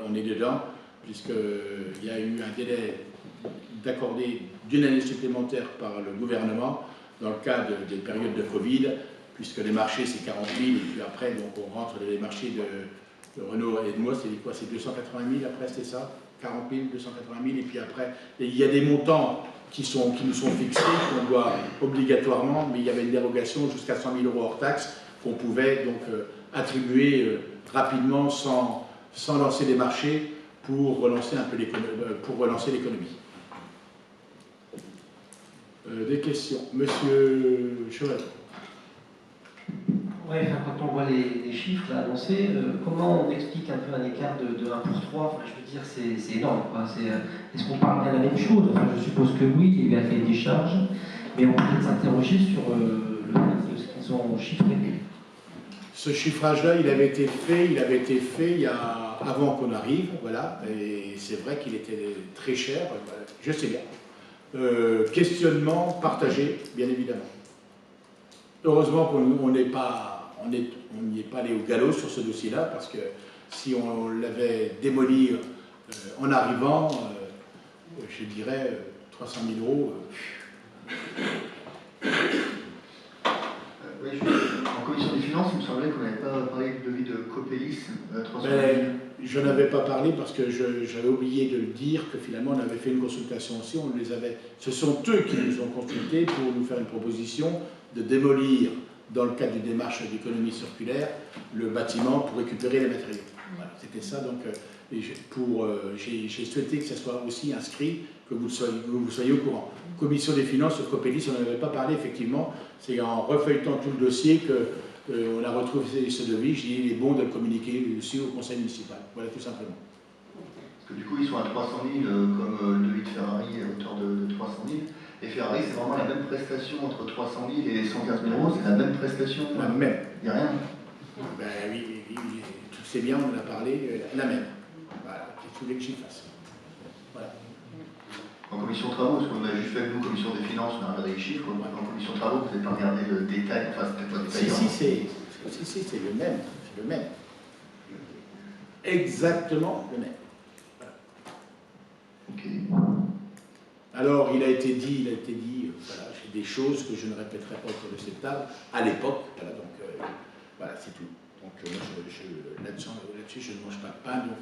On est dedans, puisqu'il y a eu un délai d'accorder d'une année supplémentaire par le gouvernement dans le cadre des périodes de Covid, puisque les marchés c'est 40 000, et puis après donc, on rentre dans les marchés de Renault et de moi, c'est quoi? C'est 280 000 après, c'est ça? 40 000, 280 000, et puis après, il y a des montants qui nous sont fixés, qu'on doit obligatoirement, mais il y avait une dérogation jusqu'à 100 000 € hors taxe qu'on pouvait donc attribuer rapidement sans lancer des marchés pour relancer un peu l'économie. Des questions? Monsieur Cheval.
Oui, quand on voit les chiffres là, annoncés, comment on explique un peu un écart de 1 pour 3? Enfin, je veux dire, c'est énorme. Est-ce qu'on parle bien de la même chose? Enfin, je suppose que oui, il y a eu un cahier des charges, mais on peut peut-être s'interroger sur le reste de ce qu'ils ont chiffré.
Ce chiffrage-là, il avait été fait avant qu'on arrive, voilà, et c'est vrai qu'il était très cher, voilà, je sais bien. Questionnement partagé, bien évidemment. Heureusement qu'on n'y est pas allé au galop sur ce dossier-là, parce que si on l'avait démoli en arrivant, je dirais 300 000 €.
Oui, en commission des finances, il me semblait qu'on n'avait pas parlé du devis de Copelis, 300 000 €.
Je n'avais pas parlé parce que j'avais oublié de le dire, que finalement on avait fait une consultation aussi, ce sont eux qui nous ont consultés pour nous faire une proposition de démolir, dans le cadre d'une démarche d'économie circulaire, le bâtiment pour récupérer les matériaux. Voilà, c'était ça, donc j'ai souhaité que ça soit aussi inscrit, que vous soyez au courant. Commission des finances, sur Copelis, on n'en avait pas parlé, effectivement, c'est en refeuilletant tout le dossier qu'on a retrouvé ce devis. J'ai dit il est bon de le communiquer aussi au conseil municipal. Voilà, tout simplement.
Parce que du coup, ils sont à 300 000 comme le devis de Ferrari à hauteur de 300 000. Et Ferrari, c'est vraiment la même prestation entre 300 000 et 115 000 €, c'est la même prestation.
La même.
Il n'y a rien.
Ben oui, tu sais bien, on en a parlé, la même. Voilà, qu'est-ce que vous voulez que j'y fasse? Voilà.
En commission travaux, parce qu'on a juste fait, nous, commission des finances, on a regardé les chiffres. En commission travaux, vous n'avez pas regardé le détail, enfin, c'était pas détaillé.
Si, c'est le même. C'est le même. Exactement le même. Voilà.
Ok.
Alors, il a été dit, voilà, j'ai des choses que je ne répéterai pas autour de cette table, à l'époque, voilà, donc voilà, c'est tout. Donc là-dessus, je ne mange pas de pain, donc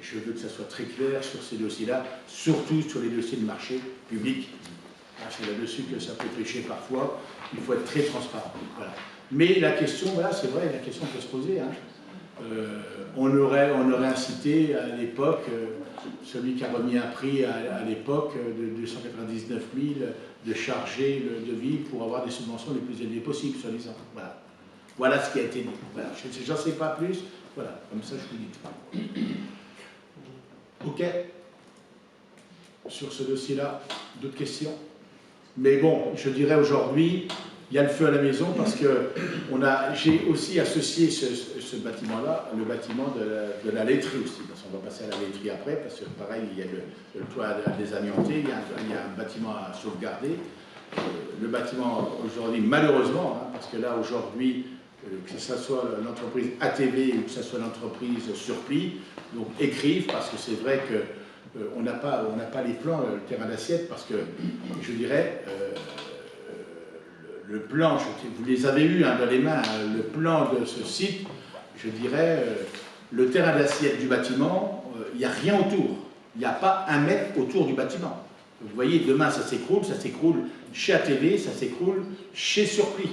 je veux que ça soit très clair sur ces dossiers-là, surtout sur les dossiers de marché public. C'est là-dessus que ça peut pêcher parfois, il faut être très transparent. Voilà. Mais la question, voilà, c'est vrai, la question peut se poser. Hein. On aurait incité à l'époque, celui qui a remis un prix à l'époque de 299 000, de charger le devis pour avoir des subventions les plus élevées possibles, soi-disant. Voilà. Voilà ce qui a été dit. Voilà. Je n'en sais pas plus. Voilà, comme ça je vous dis tout. Ok. Sur ce dossier-là, d'autres questions? Mais bon, je dirais aujourd'hui, il y a le feu à la maison parce que j'ai aussi associé ce bâtiment-là, le bâtiment de la laiterie aussi, parce qu'on va passer à la laiterie après, parce que pareil, il y a le toit désamianté, il y a un bâtiment à sauvegarder. Le bâtiment aujourd'hui, malheureusement, hein, parce que là aujourd'hui, que ce soit l'entreprise ATV ou que ce soit l'entreprise Surplis, donc écrivent, parce que c'est vrai qu'on n'a pas les plans, le terrain d'assiette, parce que je dirais, le plan, vous les avez eus hein, dans les mains, hein, le plan de ce site, je dirais, le terrain d'assiette du bâtiment, il n'y a rien autour, il n'y a pas 1 mètre autour du bâtiment. Vous voyez, demain ça s'écroule chez ATV, ça s'écroule chez Surplis.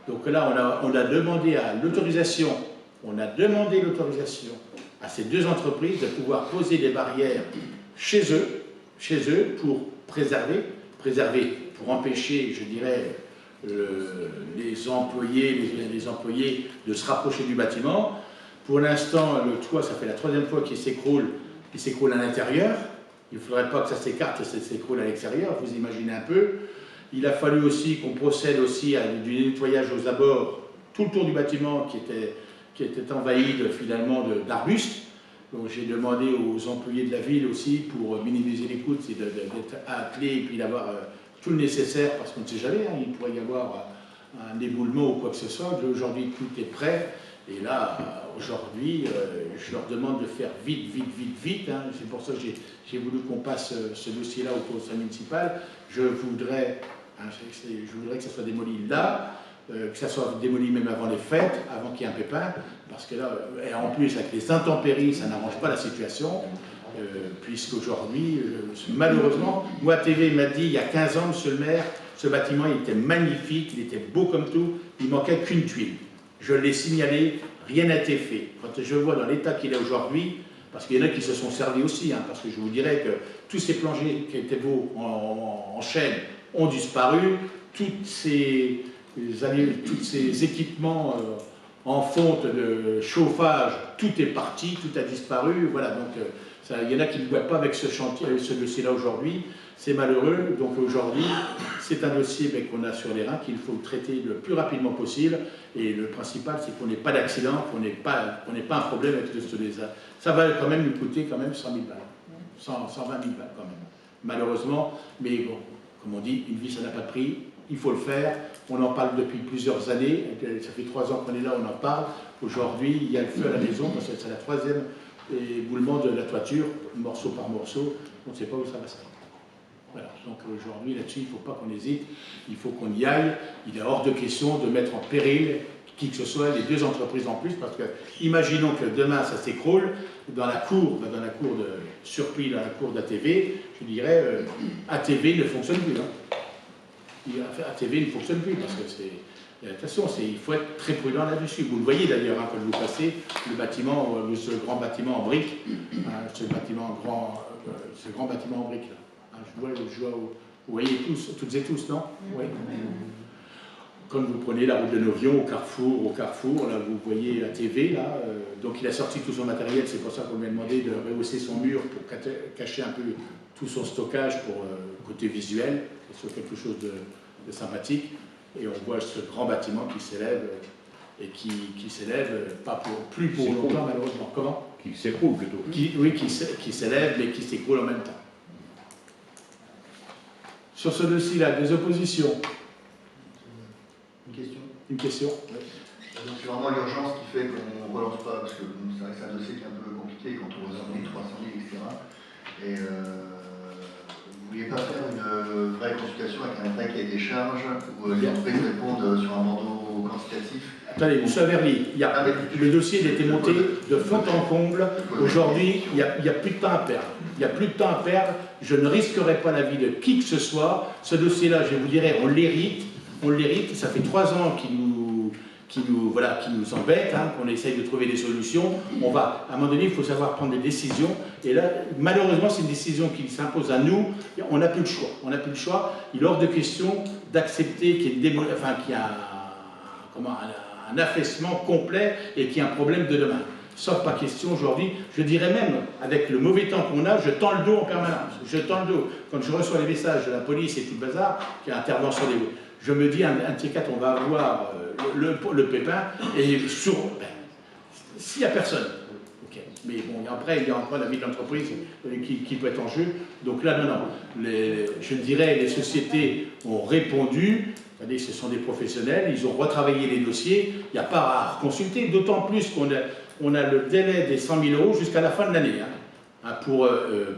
Donc là, on a demandé l'autorisation à ces deux entreprises de pouvoir poser des barrières chez eux pour préserver, pour empêcher, je dirais, les employés de se rapprocher du bâtiment. Pour l'instant, le toit, ça fait la 3e fois qu'il s'écroule à l'intérieur. Il ne faudrait pas que ça s'écarte et ça s'écroule à l'extérieur, vous imaginez un peu. Il a fallu aussi qu'on procède aussi à du nettoyage aux abords, tout le tour du bâtiment qui était envahi finalement d'arbustes. Donc j'ai demandé aux employés de la ville aussi, pour minimiser les coûts, c'est d'être appelés et puis d'avoir tout le nécessaire, parce qu'on ne sait jamais, hein, il pourrait y avoir un éboulement ou quoi que ce soit. Aujourd'hui, tout est prêt. Et là, aujourd'hui, je leur demande de faire vite. Hein. C'est pour ça que j'ai voulu qu'on passe ce dossier-là au conseil municipal. Je voudrais que ça soit démoli là, que ça soit démoli même avant les fêtes, avant qu'il y ait un pépin, parce que là, et en plus, avec les intempéries, ça n'arrange pas la situation, puisqu'aujourd'hui, malheureusement, moi, TV m'a dit, il y a 15 ans, monsieur le maire, ce bâtiment, il était magnifique, il était beau comme tout, il manquait qu'une tuile. Je l'ai signalé, rien n'a été fait. Quand je vois dans l'état qu'il est aujourd'hui, parce qu'il y en a qui se sont servis aussi, hein, parce que je vous dirais que tous ces plongées qui étaient beaux en chaîne ont disparu, tous ces équipements en fonte de chauffage, tout est parti, tout a disparu. Voilà, donc il y en a qui ne voient pas avec ce dossier-là aujourd'hui. C'est malheureux. Donc aujourd'hui, c'est un dossier qu'on a sur les reins, qu'il faut traiter le plus rapidement possible. Et le principal, c'est qu'on n'ait pas d'accident, qu'on n'ait pas un problème avec ce dossier. Ça va quand même nous coûter quand même 100 000 balles. 120 000 balles quand même. Malheureusement, mais bon, comme on dit, une vie, ça n'a pas de prix. Il faut le faire. On en parle depuis plusieurs années. Ça fait 3 ans qu'on est là, on en parle. Aujourd'hui, il y a le feu à la maison, parce que c'est la 3e éboulement de la toiture, morceau par morceau. On ne sait pas où ça va s'arrêter. Voilà. Donc aujourd'hui, là-dessus, il ne faut pas qu'on hésite. Il faut qu'on y aille. Il est hors de question de mettre en péril qui que ce soit, les deux entreprises en plus, parce que imaginons que demain, ça s'écroule dans la cour de Surplis, dans la cour d'ATV, je dirais, ATV ne fonctionne plus. Hein. ATV ne fonctionne plus, parce que c'est... Attention, il faut être très prudent là-dessus. Vous le voyez d'ailleurs, hein, quand vous passez, le bâtiment, ce grand bâtiment en briques, hein, ce grand bâtiment en briques, là. Hein, vous voyez toutes et tous, non? Oui. Quand vous prenez la route de Novion au Carrefour, là vous voyez la TV, là, donc il a sorti tout son matériel, c'est pour ça qu'on lui a demandé de rehausser son mur pour cacher un peu tout son stockage pour côté visuel, que ce soit quelque chose de sympathique, et on voit ce grand bâtiment qui s'élève, et qui s'élève, plus pour longtemps malheureusement. Comment?
Qui s'écroule plutôt.
Qui s'élève, mais qui s'écroule en même temps. Sur ce dossier-là, des oppositions? Une question.
Oui. Donc c'est vraiment l'urgence qui fait qu'on ne relance pas, parce que c'est vrai que c'est un dossier qui est un peu compliqué quand on voit 100 000, 300 000, etc. Et Vous ne vouliez pas faire une vraie consultation avec un vrai cahier des charges où les entreprises répondent sur un bandeau quantitatif?
Attendez, M. Averly, le dossier il a été monté de fond en comble. Aujourd'hui, il n'y a plus de temps à perdre. Il n'y a plus de temps à perdre. Je ne risquerai pas la vie de qui que ce soit. Ce dossier-là, je vous dirais, on l'hérite. On l'hérite. Ça fait 3 ans qu'il nous embête, hein, qu'on essaye de trouver des solutions. À un moment donné, il faut savoir prendre des décisions. Et là, malheureusement, c'est une décision qui s'impose à nous. On n'a plus le choix. On n'a plus le choix. Il est hors de question d'accepter qu'il y ait un affaissement complet et qu'il y ait un problème de demain. Sauf pas question aujourd'hui. Je dirais même, avec le mauvais temps qu'on a, je tends le dos en permanence. Je tends le dos. Quand je reçois les messages de la police et tout le bazar, qui est intervention des... Je me dis, un de ces quatre, on va avoir le pépin, et s'il n'y a personne. Okay. Mais bon, après, il y a encore la vie de l'entreprise qui peut être en jeu. Donc là, non. Je dirais, les sociétés ont répondu. Ce sont des professionnels, ils ont retravaillé les dossiers, il n'y a pas à consulter, d'autant plus qu'on a le délai des 100 000 € jusqu'à la fin de l'année pour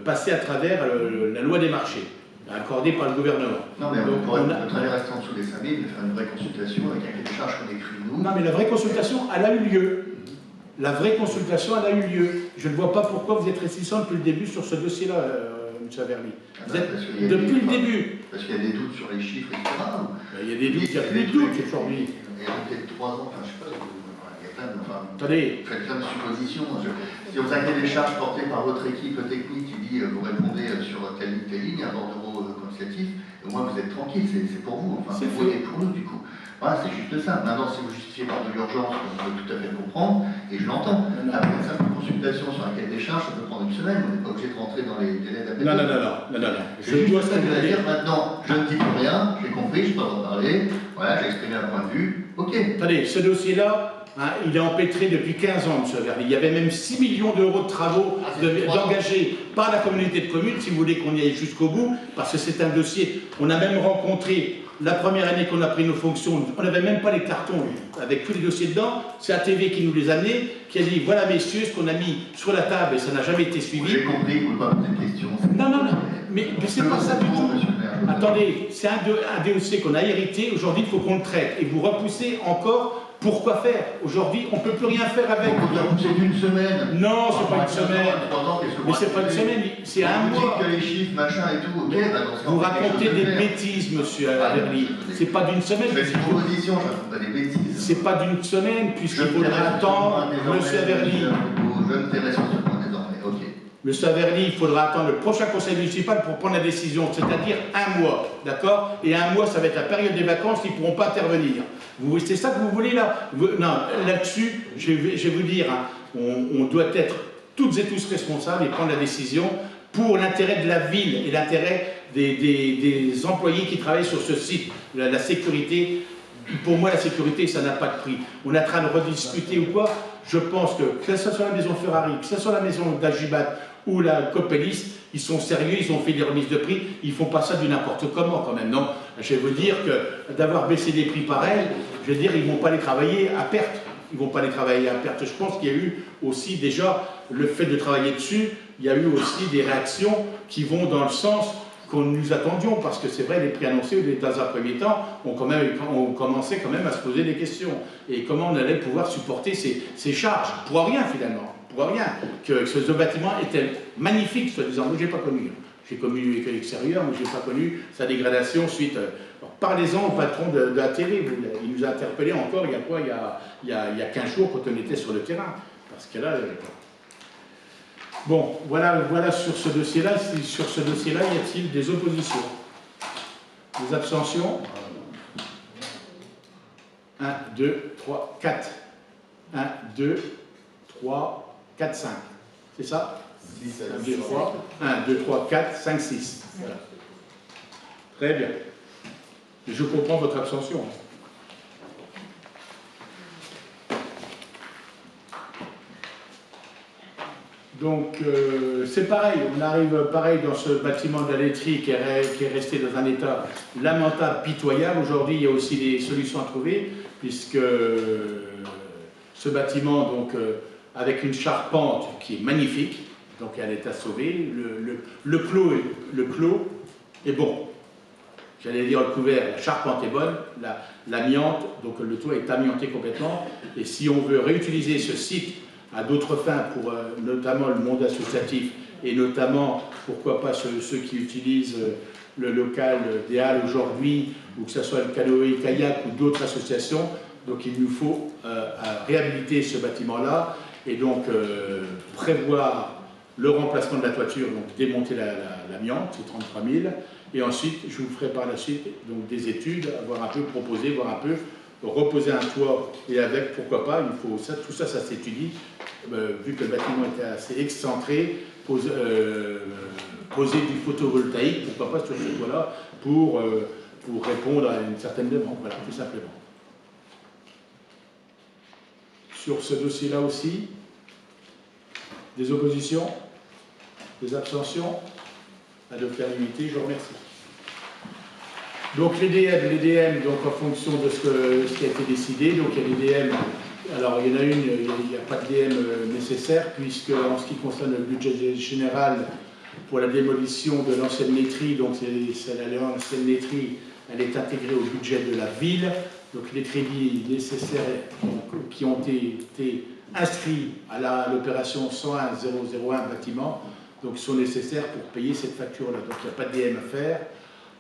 passer à travers la loi des marchés, accordée par le gouvernement.
Non, mais on pourrait aller rester en dessous des 5 000 et faire une vraie consultation avec un cahier des charges qu'on écrit nous.
Non, mais la vraie consultation, elle a eu lieu. La vraie consultation, elle a eu lieu. Je ne vois pas pourquoi vous êtes réticent depuis le début sur ce dossier-là, M. Averly. Depuis le début.
Parce qu'il y a des doutes sur les chiffres, etc.
Il y a des doutes, il n'y a plus de doutes aujourd'hui.
Il y a peut-être 3 ans, enfin, je ne sais pas, il y a plein de...
Attendez.
Vous faites plein de suppositions. Si vous avez des charges portées par votre équipe technique qui dit vous répondez sur telle ligne, un bordereau quantitatif, au moins vous êtes tranquille, c'est pour vous, enfin c'est vous et pour nous du coup. Voilà, c'est juste ça. Maintenant, si vous justifiez par de l'urgence, on peut tout à fait le comprendre, et je l'entends. Après une simple consultation sur un cahier des charges, ça peut prendre une semaine, on n'est pas obligé de rentrer dans les délais d'appel.
Non.
Je dois ça que dire maintenant, je ne dis plus rien, j'ai compris, je peux en parler, voilà, j'ai exprimé un point de vue, ok.
Attendez, ce dossier-là, il est empêtré depuis 15 ans, M. Averly. Il y avait même 6 millions d'euros de travaux d'engagés par la communauté de communes, si vous voulez qu'on y aille jusqu'au bout, parce que c'est un dossier. On a même rencontré, la première année qu'on a pris nos fonctions, on n'avait même pas les cartons avec tous les dossiers dedans. C'est ATV qui nous les a amenés, qui a dit voilà messieurs, ce qu'on a mis sur la table et ça n'a jamais été suivi.
J'ai compris, vous ne pouvez pas poser de questions.
Non, mais c'est pas ça du tout. Attendez, c'est un dossier qu'on a hérité, aujourd'hui il faut qu'on le traite. Et vous repoussez encore. Pourquoi faire? Aujourd'hui, on ne peut plus rien faire avec.
C'est d'une semaine.
Non, c'est pas une semaine. Mais c'est pas une semaine, c'est un mois.
Vous dites que les chiffres, machin et tout, ok,
vous racontez des bêtises, monsieur Averly. C'est pas d'une semaine.
C'est une proposition, je raconte pas des bêtises.
C'est pas d'une semaine, puisqu'il faudra attendre, monsieur Averly.
Je me tairai sur ce point désormais, ok.
Monsieur Averly, il faudra attendre le prochain conseil municipal pour prendre la décision, c'est-à-dire un mois, d'accord? Et un mois, ça va être la période des vacances, ils ne pourront pas intervenir. C'est ça que vous voulez là? Non, là-dessus, je vais vous dire, on doit être toutes et tous responsables et prendre la décision pour l'intérêt de la ville et l'intérêt des employés qui travaillent sur ce site. La sécurité, pour moi, la sécurité, ça n'a pas de prix. On est en train de rediscuter ou quoi? Je pense que ce soit la maison Ferrari, que ce soit la maison d'Agibat ou la Copelis, ils sont sérieux, ils ont fait des remises de prix, ils ne font pas ça du n'importe comment quand même, non? Je vais vous dire que d'avoir baissé des prix pareils, je veux dire, ils ne vont pas les travailler à perte. Ils ne vont pas les travailler à perte. Je pense qu'il y a eu aussi déjà le fait de travailler dessus, il y a eu aussi des réactions qui vont dans le sens qu'on nous attendions, parce que c'est vrai, les prix annoncés dans un premier temps ont commencé quand même à se poser des questions. Et comment on allait pouvoir supporter ces charges, pour rien finalement. Pour rien, que ce bâtiment était magnifique, soi-disant. Moi, je n'ai pas connu. J'ai connu l'extérieur, mais je n'ai pas connu sa dégradation suite. Parlez-en au patron de la télé. Il nous a interpellés encore, il y a quoi? Il y a 15 jours quand on était sur le terrain. Parce que là. Bon, voilà sur ce dossier-là. Sur ce dossier-là, y a-t-il des oppositions? Des abstentions? 1, 2, 3, 4. 1, 2, 3. 4, 5. C'est ça? 1, 2, 3. 1, 2, 3, 4, 5, 6. Voilà. Très bien. Je comprends votre abstention. Donc, c'est pareil. On arrive pareil dans ce bâtiment de la laiterie qui est resté dans un état lamentable, pitoyable. Aujourd'hui, il y a aussi des solutions à trouver, puisque ce bâtiment, donc, avec une charpente qui est magnifique, donc elle est à sauver. Le clos est bon. J'allais dire le couvert, la charpente est bonne, l'amiante, donc le toit est amianté complètement. Et si on veut réutiliser ce site à d'autres fins, pour notamment le monde associatif, et notamment, pourquoi pas ceux qui utilisent le local des Halles aujourd'hui, ou que ce soit le canoë-kayak ou d'autres associations, donc il nous faut réhabiliter ce bâtiment-là, et donc prévoir le remplacement de la toiture, donc démonter l'amiante, c'est 33 000, et ensuite je vous ferai par la suite donc, des études, voir un peu, proposer, voir un peu, reposer un toit, et avec, pourquoi pas, il faut ça, tout ça, ça s'étudie, vu que le bâtiment était assez excentré, poser du photovoltaïque, pourquoi pas sur ce toit-là, pour répondre à une certaine demande, voilà, tout simplement. Sur ce dossier-là aussi, des oppositions, des abstentions, adopté à l'unité, je vous remercie. Donc les DM, donc en fonction de ce qui a été décidé, donc il y a les DM, alors il y en a une, il n'y a pas de DM nécessaire, puisque en ce qui concerne le budget général pour la démolition de l'ancienne laiterie, donc l'ancienne laiterie, elle est intégrée au budget de la ville, donc les crédits nécessaires qui ont été inscrits à l'opération 101-001 bâtiment, donc sont nécessaires pour payer cette facture-là, donc il n'y a pas de DM à faire.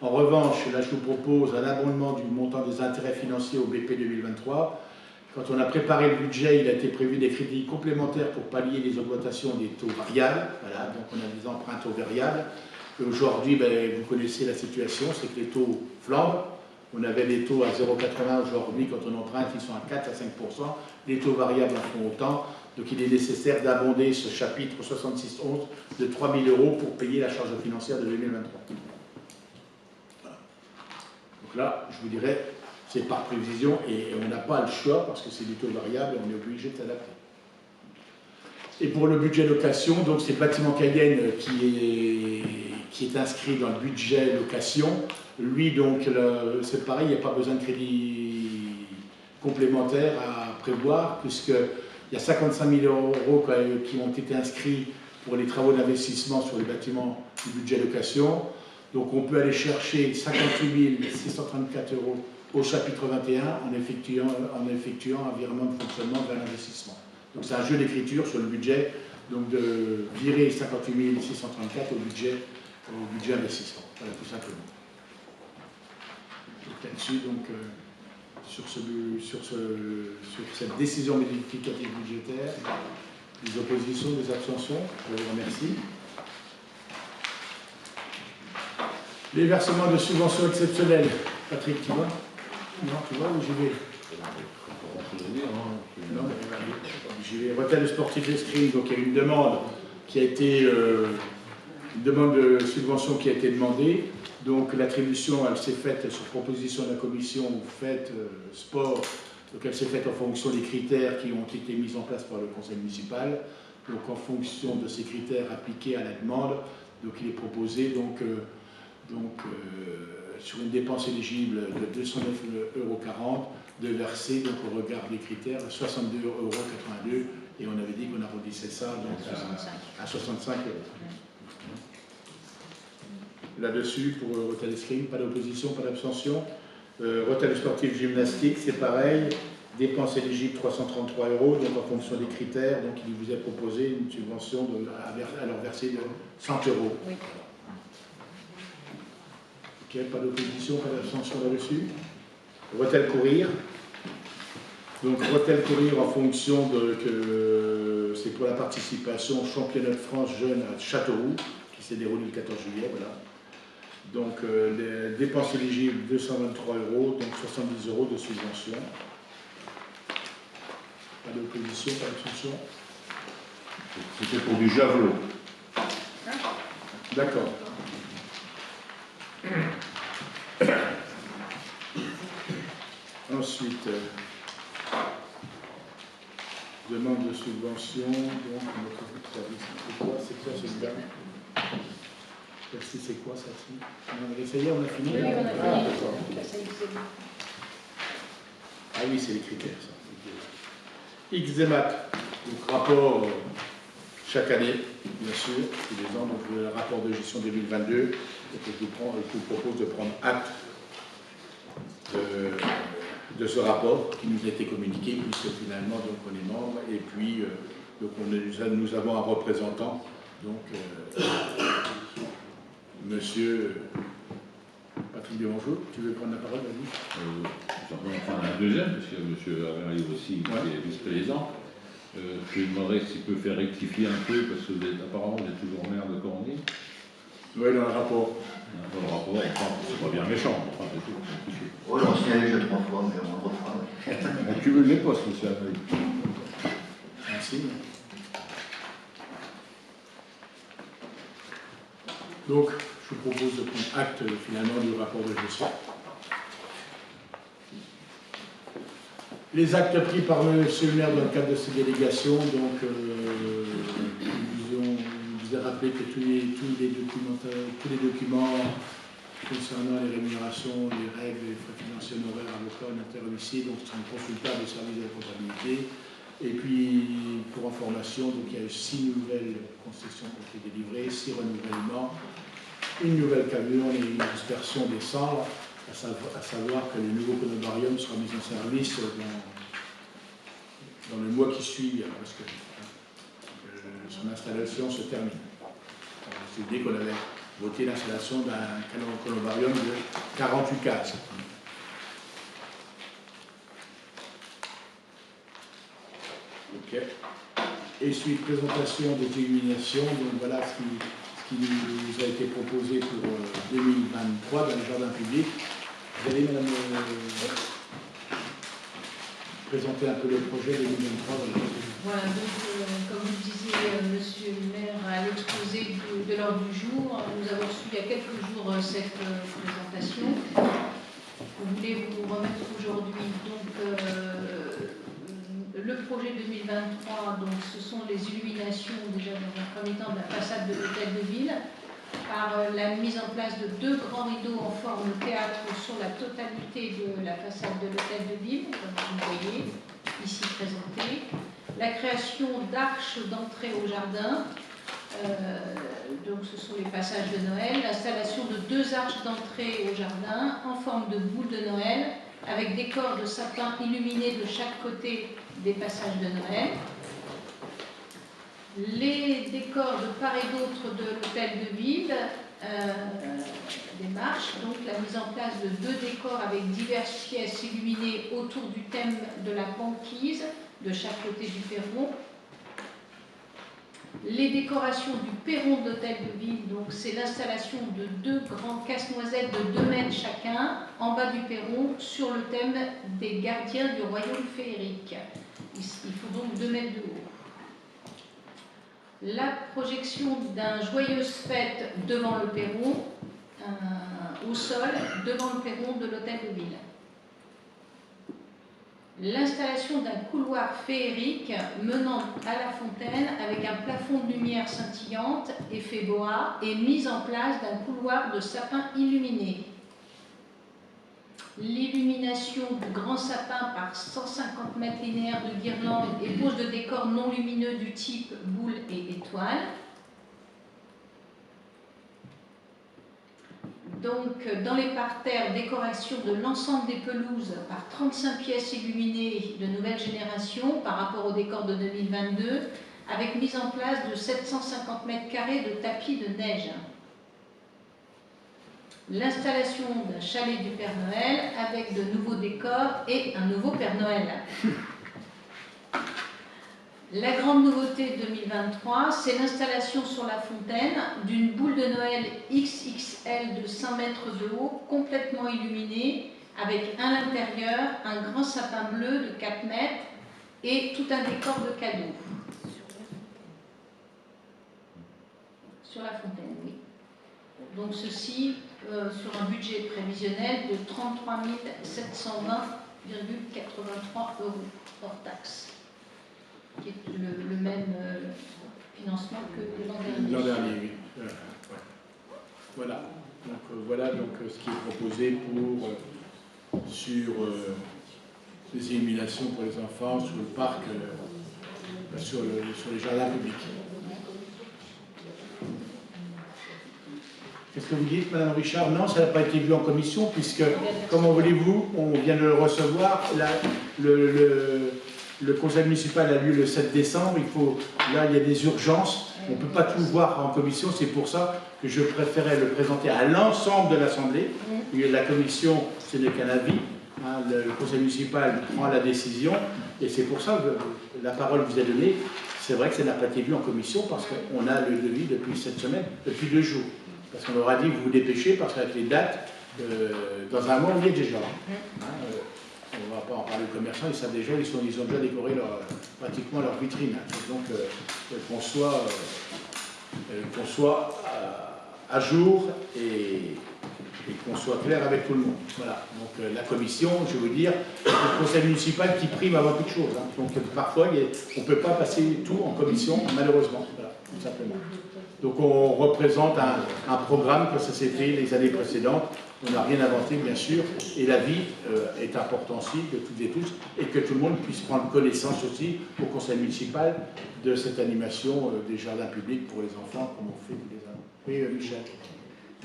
En revanche, là je vous propose un abondement du montant des intérêts financiers au BP 2023. Quand on a préparé le budget, il a été prévu des crédits complémentaires pour pallier les augmentations des taux variables. Voilà, donc on a des emprunts taux variables. Aujourd'hui, vous connaissez la situation, c'est que les taux flambent. On avait des taux à 0,80 aujourd'hui, quand on emprunte, ils sont à 4 à 5%. Les taux variables en font autant. Donc il est nécessaire d'abonder ce chapitre 66.11 de 3 000 € pour payer la charge financière de 2023. Voilà. Donc là, je vous dirais, c'est par prévision et on n'a pas le choix parce que c'est des taux variables et on est obligé de s'adapter. Et pour le budget location, donc c'est le bâtiment Cayenne qui est inscrit dans le budget location. Lui, donc, c'est pareil, il n'y a pas besoin de crédit complémentaire à prévoir, puisqu'il y a 55 000 € qui ont été inscrits pour les travaux d'investissement sur les bâtiments du budget location. Donc on peut aller chercher 58 634 € au chapitre 21 en effectuant un virement de fonctionnement vers l'investissement. Donc c'est un jeu d'écriture sur le budget, donc de virer 58 634 au budget investissement. Voilà, tout simplement. Là-dessus, donc, sur cette décision modificative budgétaire, des oppositions, des abstentions, je vous remercie. Les versements de subventions exceptionnelles. Patrick, tu vois? Non, tu vois où j'y vais? Non, j'y vais. Retard sportif escrime, donc il y a une demande qui a été, une demande de subvention qui a été demandée. Donc l'attribution, elle s'est faite sur proposition de la commission faite sport, donc elle s'est faite en fonction des critères qui ont été mis en place par le conseil municipal. Donc en fonction de ces critères appliqués à la demande, donc il est proposé sur une dépense éligible de 209,40 € de verser donc au regard des critères 62,82 € et on avait dit qu'on arrondissait ça donc à 65 €. Là-dessus, pour Rotel Escrime, pas d'opposition, pas d'abstention. Rotel sportif gymnastique, c'est pareil. Dépenses éligibles 333 €, donc en fonction des critères. Donc il vous est proposé une subvention à leur verser de 100 €. Oui. Ok, pas d'opposition, pas d'abstention là-dessus. Rotel courir. Donc Rotel courir en fonction de c'est pour la participation au championnat de France jeune à Châteauroux, qui s'est déroulé le 14 juillet, voilà. Donc, les dépenses éligibles, 223 €, donc 70 € de subvention. Pas d'opposition, pas d'abstention.
C'était pour du javelot.
D'accord. Ensuite, demande de subvention, donc notre service. C'est quoi celui-là? C'est quoi ça? Ça y est, on a fini?
Oui, on a fini.
Ah oui, c'est les critères, ça. XDMAT, donc rapport chaque année, bien sûr, tous les ans, donc le rapport de gestion 2022, et que je vous propose de prendre acte de ce rapport qui nous a été communiqué, puisque finalement donc, on est membre, et puis donc nous avons un représentant, donc Monsieur Patrick Devangeau, tu veux prendre la parole, vas-y.
J'en vais en prendre un deuxième, parce que M. arrive aussi, qui est vice-président. Je lui demanderai s'il peut faire rectifier un peu, parce que apparemment vous êtes toujours maire de Corny.
Oui, dans le rapport.
Dans le rapport, enfin, c'est pas bien méchant, enfin, c'est tout.
Oh, j'en signalé déjà 3 fois, mais on le refera.
On cumule les postes, monsieur Amaï.
Merci. Donc, je vous propose de prendre acte finalement du rapport de gestion. Les actes pris par M. le maire dans le cadre de ces délégations, donc, vous a rappelé que tous les documents concernant les rémunérations, les règles, les frais financiers honoraires, avocats, notaires, huissiers, donc sont consultables au service de la comptabilité. Et puis, pour information, donc, il y a eu 6 nouvelles concessions qui ont été délivrées, 6 renouvellements, une nouvelle camion et une dispersion des cendres, à savoir que le nouveau columbarium sera mis en service dans le mois qui suit, parce que son installation se termine. C'est dès qu'on avait voté l'installation d'un columbarium de 48 cases. Ok. Et suite présentation des illuminations, donc voilà ce qui nous a été proposé pour 2023 dans les jardins publics. Vous allez, madame, présenter un peu le projet 2023 dans les jardins publics.
Voilà, donc comme vous le disiez, monsieur le maire, à l'exposé de l'ordre du jour, nous avons reçu il y a quelques jours cette présentation. Vous voulez vous remettre aujourd'hui donc le projet 2023, donc ce sont les illuminations déjà dans un premier temps de la façade de l'hôtel de ville, par la mise en place de 2 grands rideaux en forme de théâtre sur la totalité de la façade de l'hôtel de ville, comme vous le voyez ici présenté, la création d'arches d'entrée au jardin, donc ce sont les passages de Noël, l'installation de 2 arches d'entrée au jardin en forme de boule de Noël, avec des corps de sapin illuminés de chaque côté des passages de Noël. Les décors de part et d'autre de l'hôtel de ville, des marches, donc la mise en place de 2 décors avec diverses pièces illuminées autour du thème de la banquise de chaque côté du perron. Les décorations du perron de l'hôtel de ville, donc c'est l'installation de 2 grands casse-noisettes de 2 mètres chacun en bas du perron sur le thème des gardiens du royaume féerique. Il faut donc 2 mètres de haut. La projection d'un joyeuse fête devant le perron, au sol, devant le perron de l'hôtel de ville. L'installation d'un couloir féerique menant à la fontaine avec un plafond de lumière scintillante, effet boa, et mise en place d'un couloir de sapin illuminé. L'illumination du grand sapin par 150 mètres linéaires de guirlandes et pose de décors non lumineux du type boule et étoile. Donc, dans les parterres, décoration de l'ensemble des pelouses par 35 pièces illuminées de nouvelle génération par rapport au décor de 2022, avec mise en place de 750 mètres carrés de tapis de neige. L'installation d'un chalet du Père Noël avec de nouveaux décors et un nouveau Père Noël. La grande nouveauté 2023, c'est l'installation sur la fontaine d'une boule de Noël XXL de 5 mètres de haut, complètement illuminée, avec à l'intérieur un grand sapin bleu de 4 mètres et tout un décor de cadeaux. Sur la fontaine, oui. Donc ceci sur un budget prévisionnel de 33 720,83 € hors taxe, qui est le même financement que l'an dernier.
L'an dernier, oui. Voilà. Donc, voilà donc, ce qui est proposé pour, sur les illuminations pour les enfants, sur le parc, sur les jardins publics. Qu'est-ce que vous dites, Madame Richard? Non, ça n'a pas été vu en commission, puisque, comment voulez-vous, on vient de le recevoir, le conseil municipal a lieu le 7 décembre, là, il y a des urgences, on ne peut pas tout voir en commission, c'est pour ça que je préférais le présenter à l'ensemble de l'Assemblée. La commission, ce n'est qu'un avis, hein, le conseil municipal prend la décision, et c'est pour ça que la parole vous est donnée. C'est vrai que ça n'a pas été vu en commission, parce qu'on a le devis depuis cette semaine, depuis 2 jours. Parce qu'on leur a dit, vous vous dépêchez, parce qu'avec les dates, dans un mois, on y est déjà. On ne va pas en parler aux commerçants, ils savent déjà, ils ont déjà décoré pratiquement leur vitrine. Donc, qu'on soit à jour et qu'on soit clair avec tout le monde. Voilà. Donc, la commission, je vais vous dire, c'est le conseil municipal qui prime avant toute chose. Hein. Donc, parfois, on ne peut pas passer tout en commission, malheureusement. Voilà, tout simplement. Donc, on représente un programme que ça s'est fait les années précédentes. On n'a rien inventé, bien sûr, et l'avis est important aussi de toutes et tous, et que tout le monde puisse prendre connaissance aussi au conseil municipal de cette animation des jardins publics pour les enfants, comme on fait tous les ans. Oui, Michel.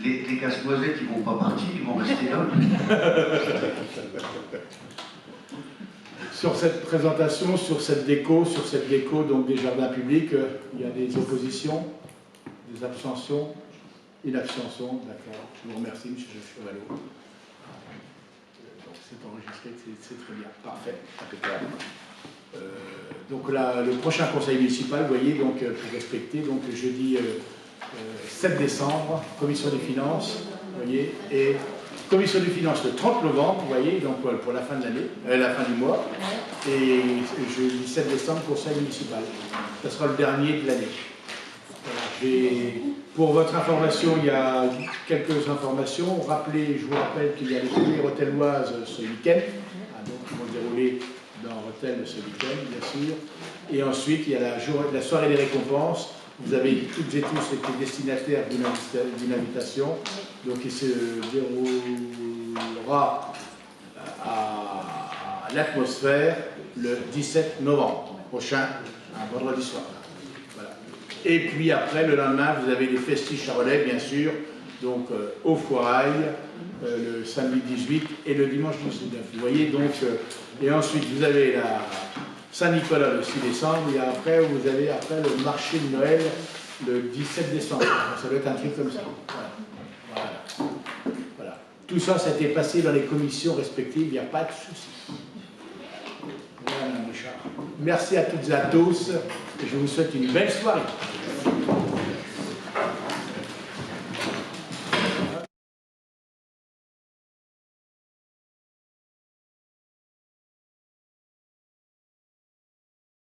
Les casse-noisettes, ils ne vont pas partir, ils vont rester là.
Sur cette présentation, sur cette déco donc des jardins publics, il y a des oppositions, des abstentions. Une abstention, d'accord. Je vous remercie, M. Chevalot. Donc c'est enregistré, c'est très bien. Parfait, impeccable. Donc là, le prochain conseil municipal, vous voyez, donc pour respecter, donc jeudi 7 décembre, commission des finances, vous voyez, et commission des finances le 30 novembre, vous voyez, donc pour la fin de l'année, la fin du mois, et jeudi 7 décembre, conseil municipal. Ce sera le dernier de l'année. Voilà, pour votre information, il y a quelques informations. Je vous rappelle qu'il y a les journées rotelloises ce week-end, donc qui vont se dérouler dans Rotel ce week-end, bien sûr. Et ensuite, il y a la soirée des récompenses. Vous avez toutes et tous été destinataires d'une invitation. Donc, il se déroulera à l'atmosphère le 17 novembre prochain, un vendredi soir. Et puis après, le lendemain, vous avez les festiges charolais, bien sûr, donc au Foirail, le samedi 18 et le dimanche 19. Vous voyez, donc, et ensuite, vous avez la Saint-Nicolas le 6 décembre, et après, vous avez le marché de Noël le 17 décembre. Ça doit être un truc comme ça. Voilà. Tout ça, ça a été passé dans les commissions respectives, il n'y a pas de souci. Voilà, Madame Richard. Merci à toutes et à tous, et je vous souhaite une belle soirée.